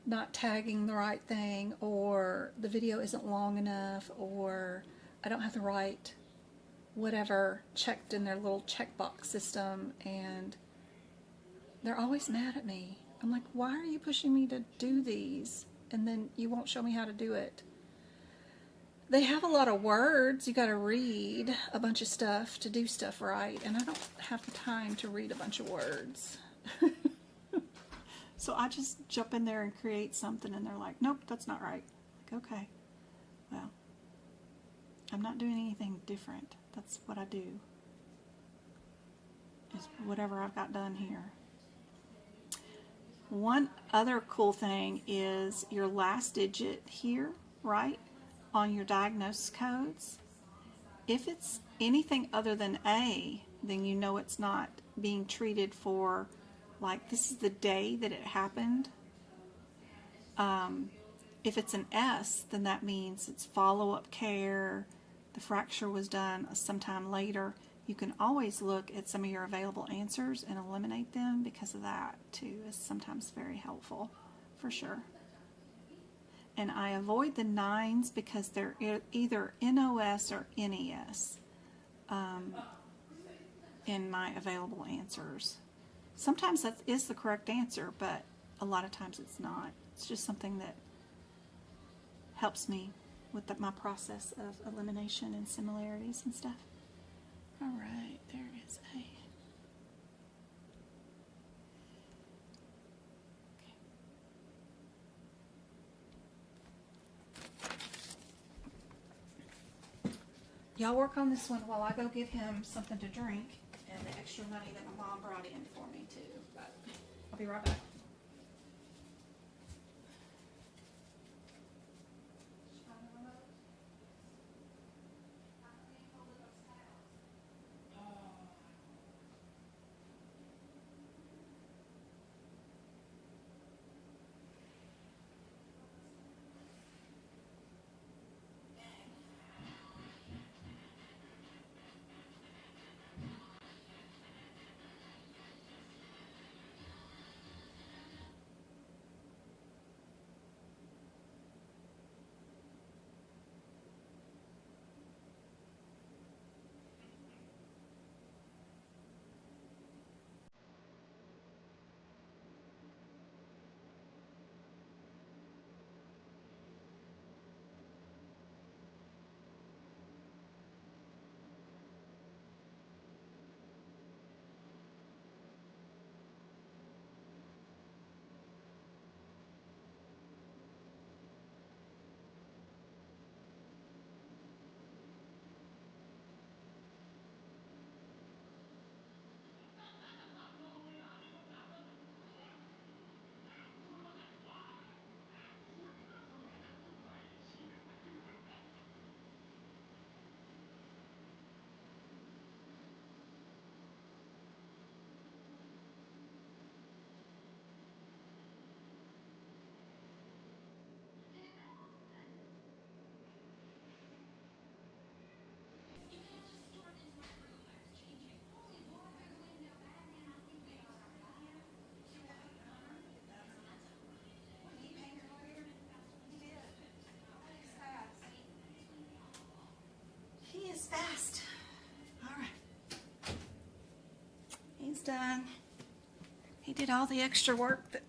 Not tagging the right thing, or the video isn't long enough, or I don't have the right whatever checked in their little checkbox system, and they're always mad at me. I'm like, why are you pushing me to do these, and then you won't show me how to do it? They have a lot of words. You got to read a bunch of stuff to do stuff right, and I don't have the time to read a bunch of words. So I just jump in there and create something, and they're like, nope, that's not right. Like, okay, well, I'm not doing anything different. That's what I do. Is whatever I've got done here. One other cool thing is your last digit here, right, on your diagnosis codes. If it's anything other than A, then you know it's not being treated for, like, this is the day that it happened. If it's an S, then that means it's follow-up care. The fracture was done sometime later. You can always look at some of your available answers and eliminate them because of that, too. Is sometimes very helpful, for sure. And I avoid the 9s because they're either NOS or NES in my available answers. Sometimes that is the correct answer, but a lot of times it's not. It's just something that helps me with my process of elimination and similarities and stuff. All right, there is A. Y'all work on this one while I go get him something to drink and the extra money that my mom brought in for me too. But I'll be right back. done. He did all the extra work that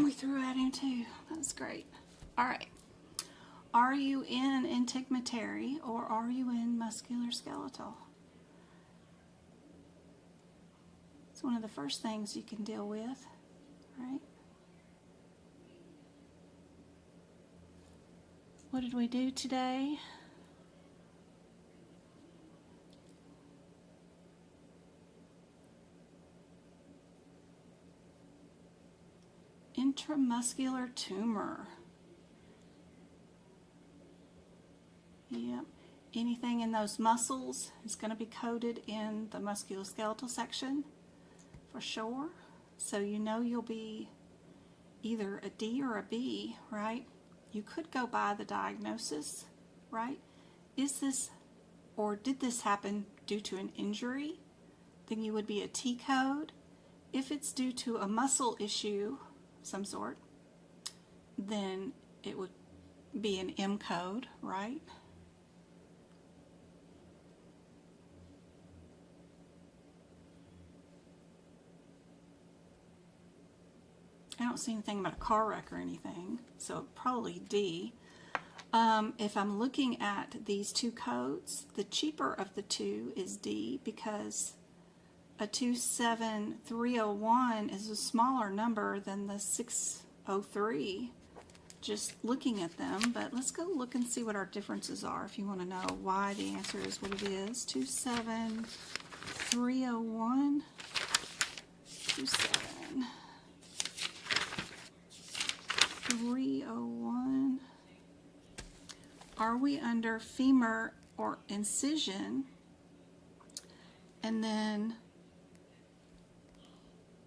we threw at him too. That was great. All right. Are you in integumentary or are you in musculoskeletal? It's one of the first things you can deal with, right? What did we do today? Intramuscular tumor. Yep. Anything in those muscles is going to be coded in the musculoskeletal section for sure. So you know you'll be either a D or a B, right? You could go by the diagnosis, right? Is this or did this happen due to an injury? Then you would be a T code. If it's due to a muscle issue of some sort, then it would be an M code, right? I don't see anything about a car wreck or anything, so probably D. If I'm looking at these two codes, the cheaper of the two is D because a 27301 is a smaller number than the 603, just looking at them. But let's go look and see what our differences are if you want to know why the answer is what it is. 27301, 27301. Are we under femur or incision? And then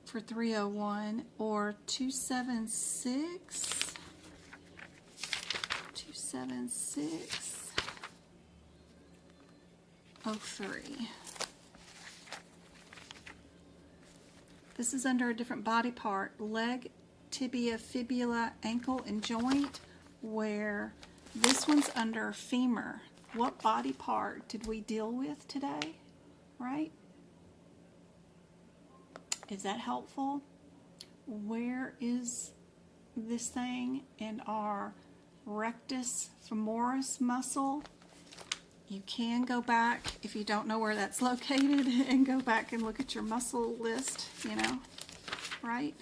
for 301 or 276, 03. This is under a different body part, leg, tibia, fibula, ankle, and joint, where this one's under femur. What body part did we deal with today, right? Is that helpful? Where is this thing in our rectus femoris muscle? You can go back, if you don't know where that's located, and go back and look at your muscle list, you know, right?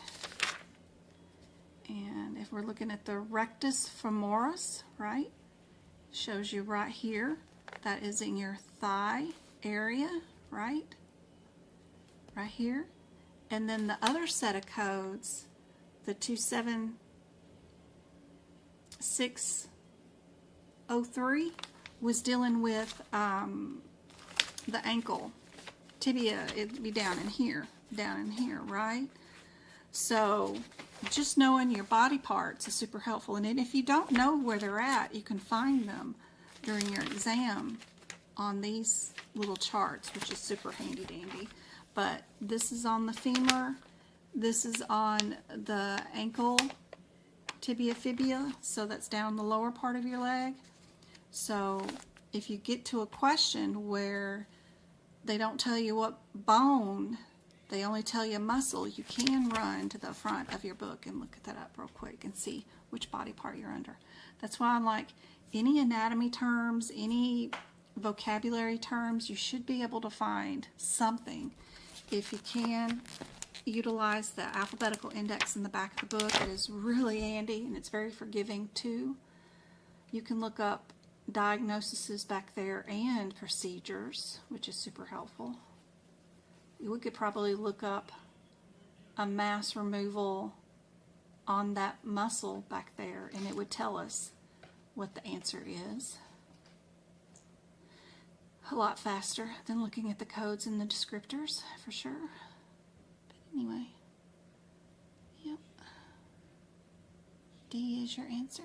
And if we're looking at the rectus femoris, right, shows you right here, that is in your thigh area, right? Right here. And then the other set of codes, the 27603, was dealing with the ankle, tibia. It'd be down in here, right? So just knowing your body parts is super helpful. And if you don't know where they're at, you can find them during your exam on these little charts, which is super handy dandy. But this is on the femur, this is on the ankle, tibia, fibula, so that's down the lower part of your leg. So if you get to a question where they don't tell you what bone, they only tell you muscle, you can run to the front of your book and look at that up real quick and see which body part you're under. That's why I'm like, any anatomy terms, any vocabulary terms, you should be able to find something. If you can, utilize the alphabetical index in the back of the book. It is really handy and it's very forgiving too. You can look up diagnoses back there and procedures, which is super helpful. We could probably look up a mass removal on that muscle back there and it would tell us what the answer is. A lot faster than looking at the codes and the descriptors, for sure. But anyway, yep. D is your answer.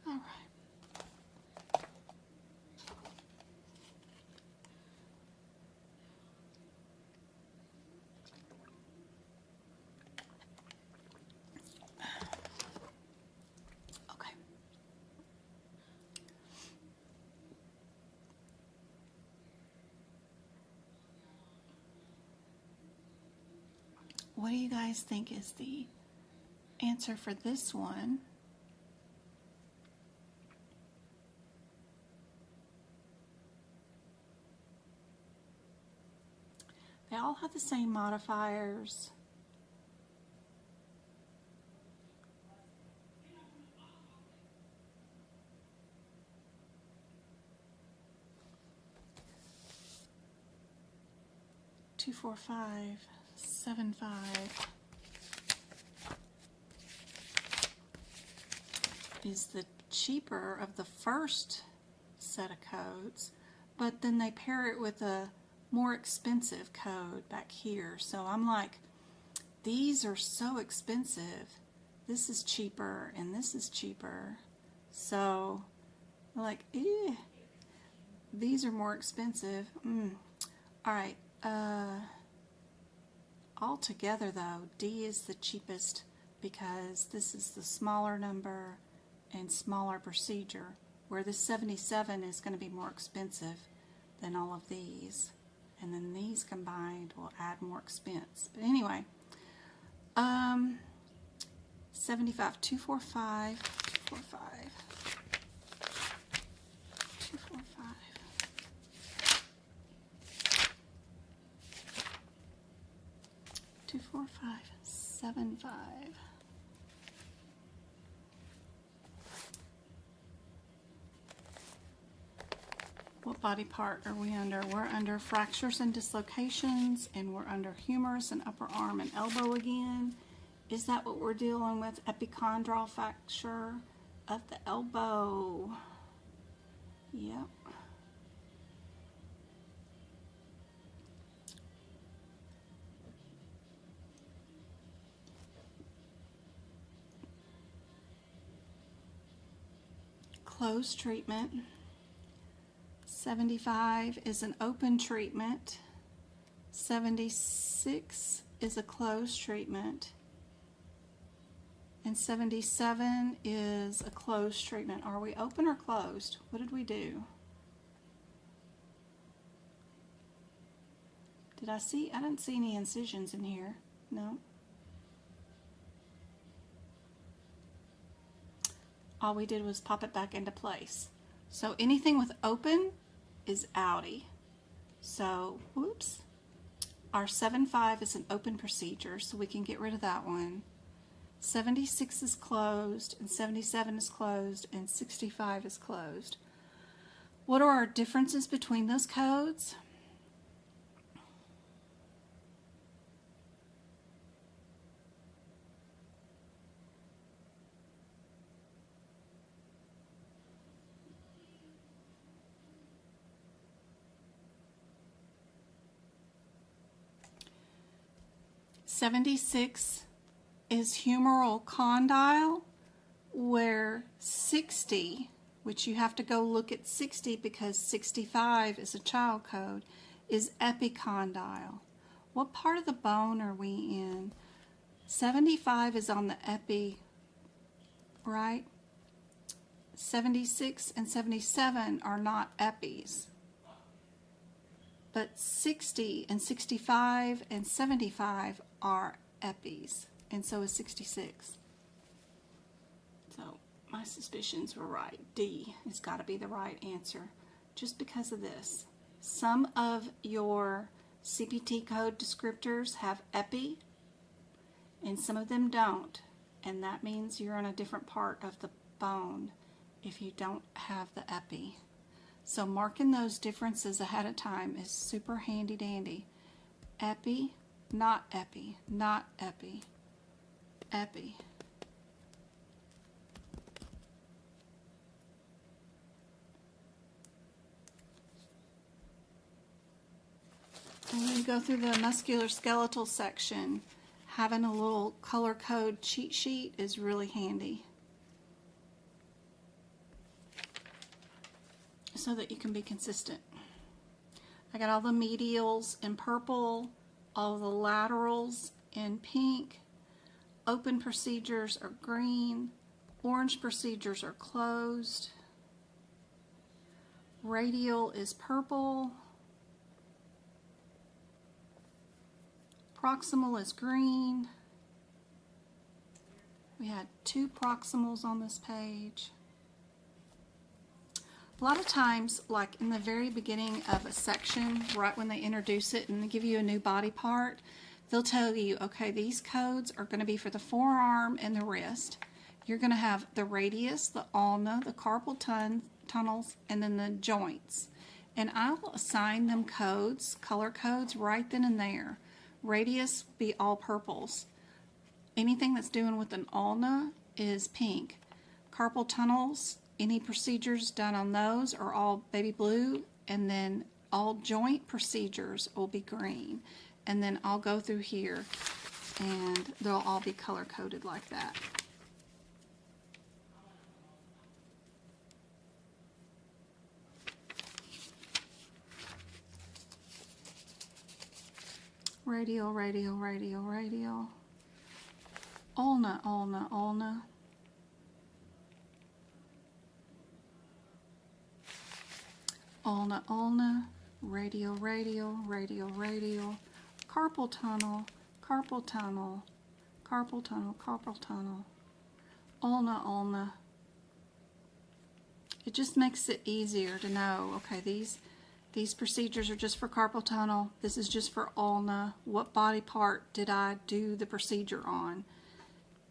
All right. what do you guys think is the answer for this one? They all have the same modifiers. Two, 4, 5, 7, 5 is the cheaper of the first set of codes, but then they pair it with a more expensive code back here. So I'm like, these are so expensive. This is cheaper and this is cheaper. So I'm like, these are more expensive. All right. Altogether though, D is the cheapest because this is the smaller number and smaller procedure, where this 77 is going to be more expensive than all of these. And then these combined will add more expense. But anyway, 75, 245, 245, 245. 2, 4, 5, 7, 5. What body part are we under? We're under fractures and dislocations, and we're under humerus and upper arm and elbow again. Is that what we're dealing with? Epicondral fracture of the elbow. Yep. Closed treatment. 75 is an open treatment. 76 is a closed treatment. And 77 is a closed treatment. Are we open or closed? What did we do? Did I see? I didn't see any incisions in here. No. All we did was pop it back into place. So anything with open is outie. So, whoops. Our 7-5 is an open procedure, so we can get rid of that one. 76 is closed, and 77 is closed, and 65 is closed. What are our differences between those codes? '76 is humeral condyle, where 60, which you have to go look at 60 because 65 is a child code, is epicondyle. What part of the bone are we in? 75 is on the epi, right? 76 and 77 are not epis. But 60 and 65 and 75 are epis, and so is 66. So my suspicions were right. D has got to be the right answer, just because of this. Some of your CPT code descriptors have epi, and some of them don't, and that means you're in a different part of the bone if you don't have the epi. So marking those differences ahead of time is super handy dandy. Epi, not epi, not epi, epi. And when you go through the musculoskeletal section, having a little color code cheat sheet is really handy, so that you can be consistent. I got all the medials in purple, all the laterals in pink, open procedures are green, orange procedures are closed, radial is purple, proximal is green. We had 2 proximals on this page. A lot of times, like in the very beginning of a section, right when they introduce it and they give you a new body part, they'll tell you, okay, these codes are going to be for the forearm and the wrist. You're going to have the radius, the ulna, the carpal tunnels, and then the joints. And I'll assign them codes, color codes, right then and there. Radius be all purples. Anything that's doing with an ulna is pink. Carpal tunnels, any procedures done on those are all baby blue, and then all joint procedures will be green. And then I'll go through here and they'll all be color coded like that. Radial, radial, radial, radial. Ulna, ulna, ulna. Ulna, ulna. Radial, radial, radial, radial. Carpal tunnel, carpal tunnel, carpal tunnel, carpal tunnel. Ulna, ulna. It just makes it easier to know, okay, these procedures are just for carpal tunnel. This is just for ulna. What body part did I do the procedure on?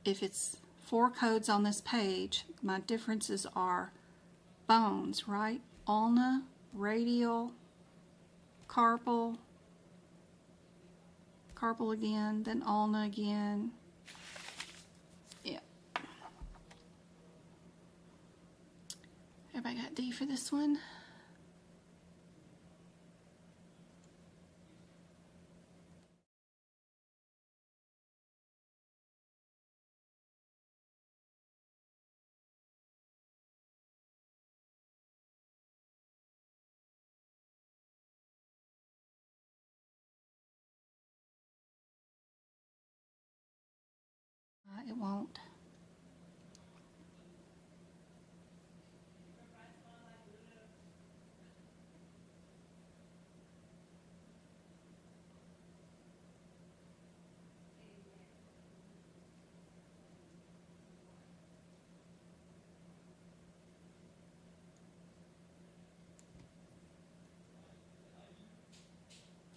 If it's 4 codes on this page, my differences are bones, right? Ulna, radial, carpal, carpal again, then ulna again. Yeah. Everybody got D for this one? It won't.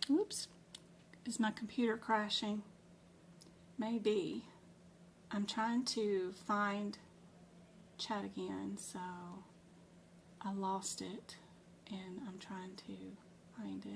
Oops. Is my computer crashing? Maybe. I'm trying to find chat again, so I lost it and I'm trying to find it.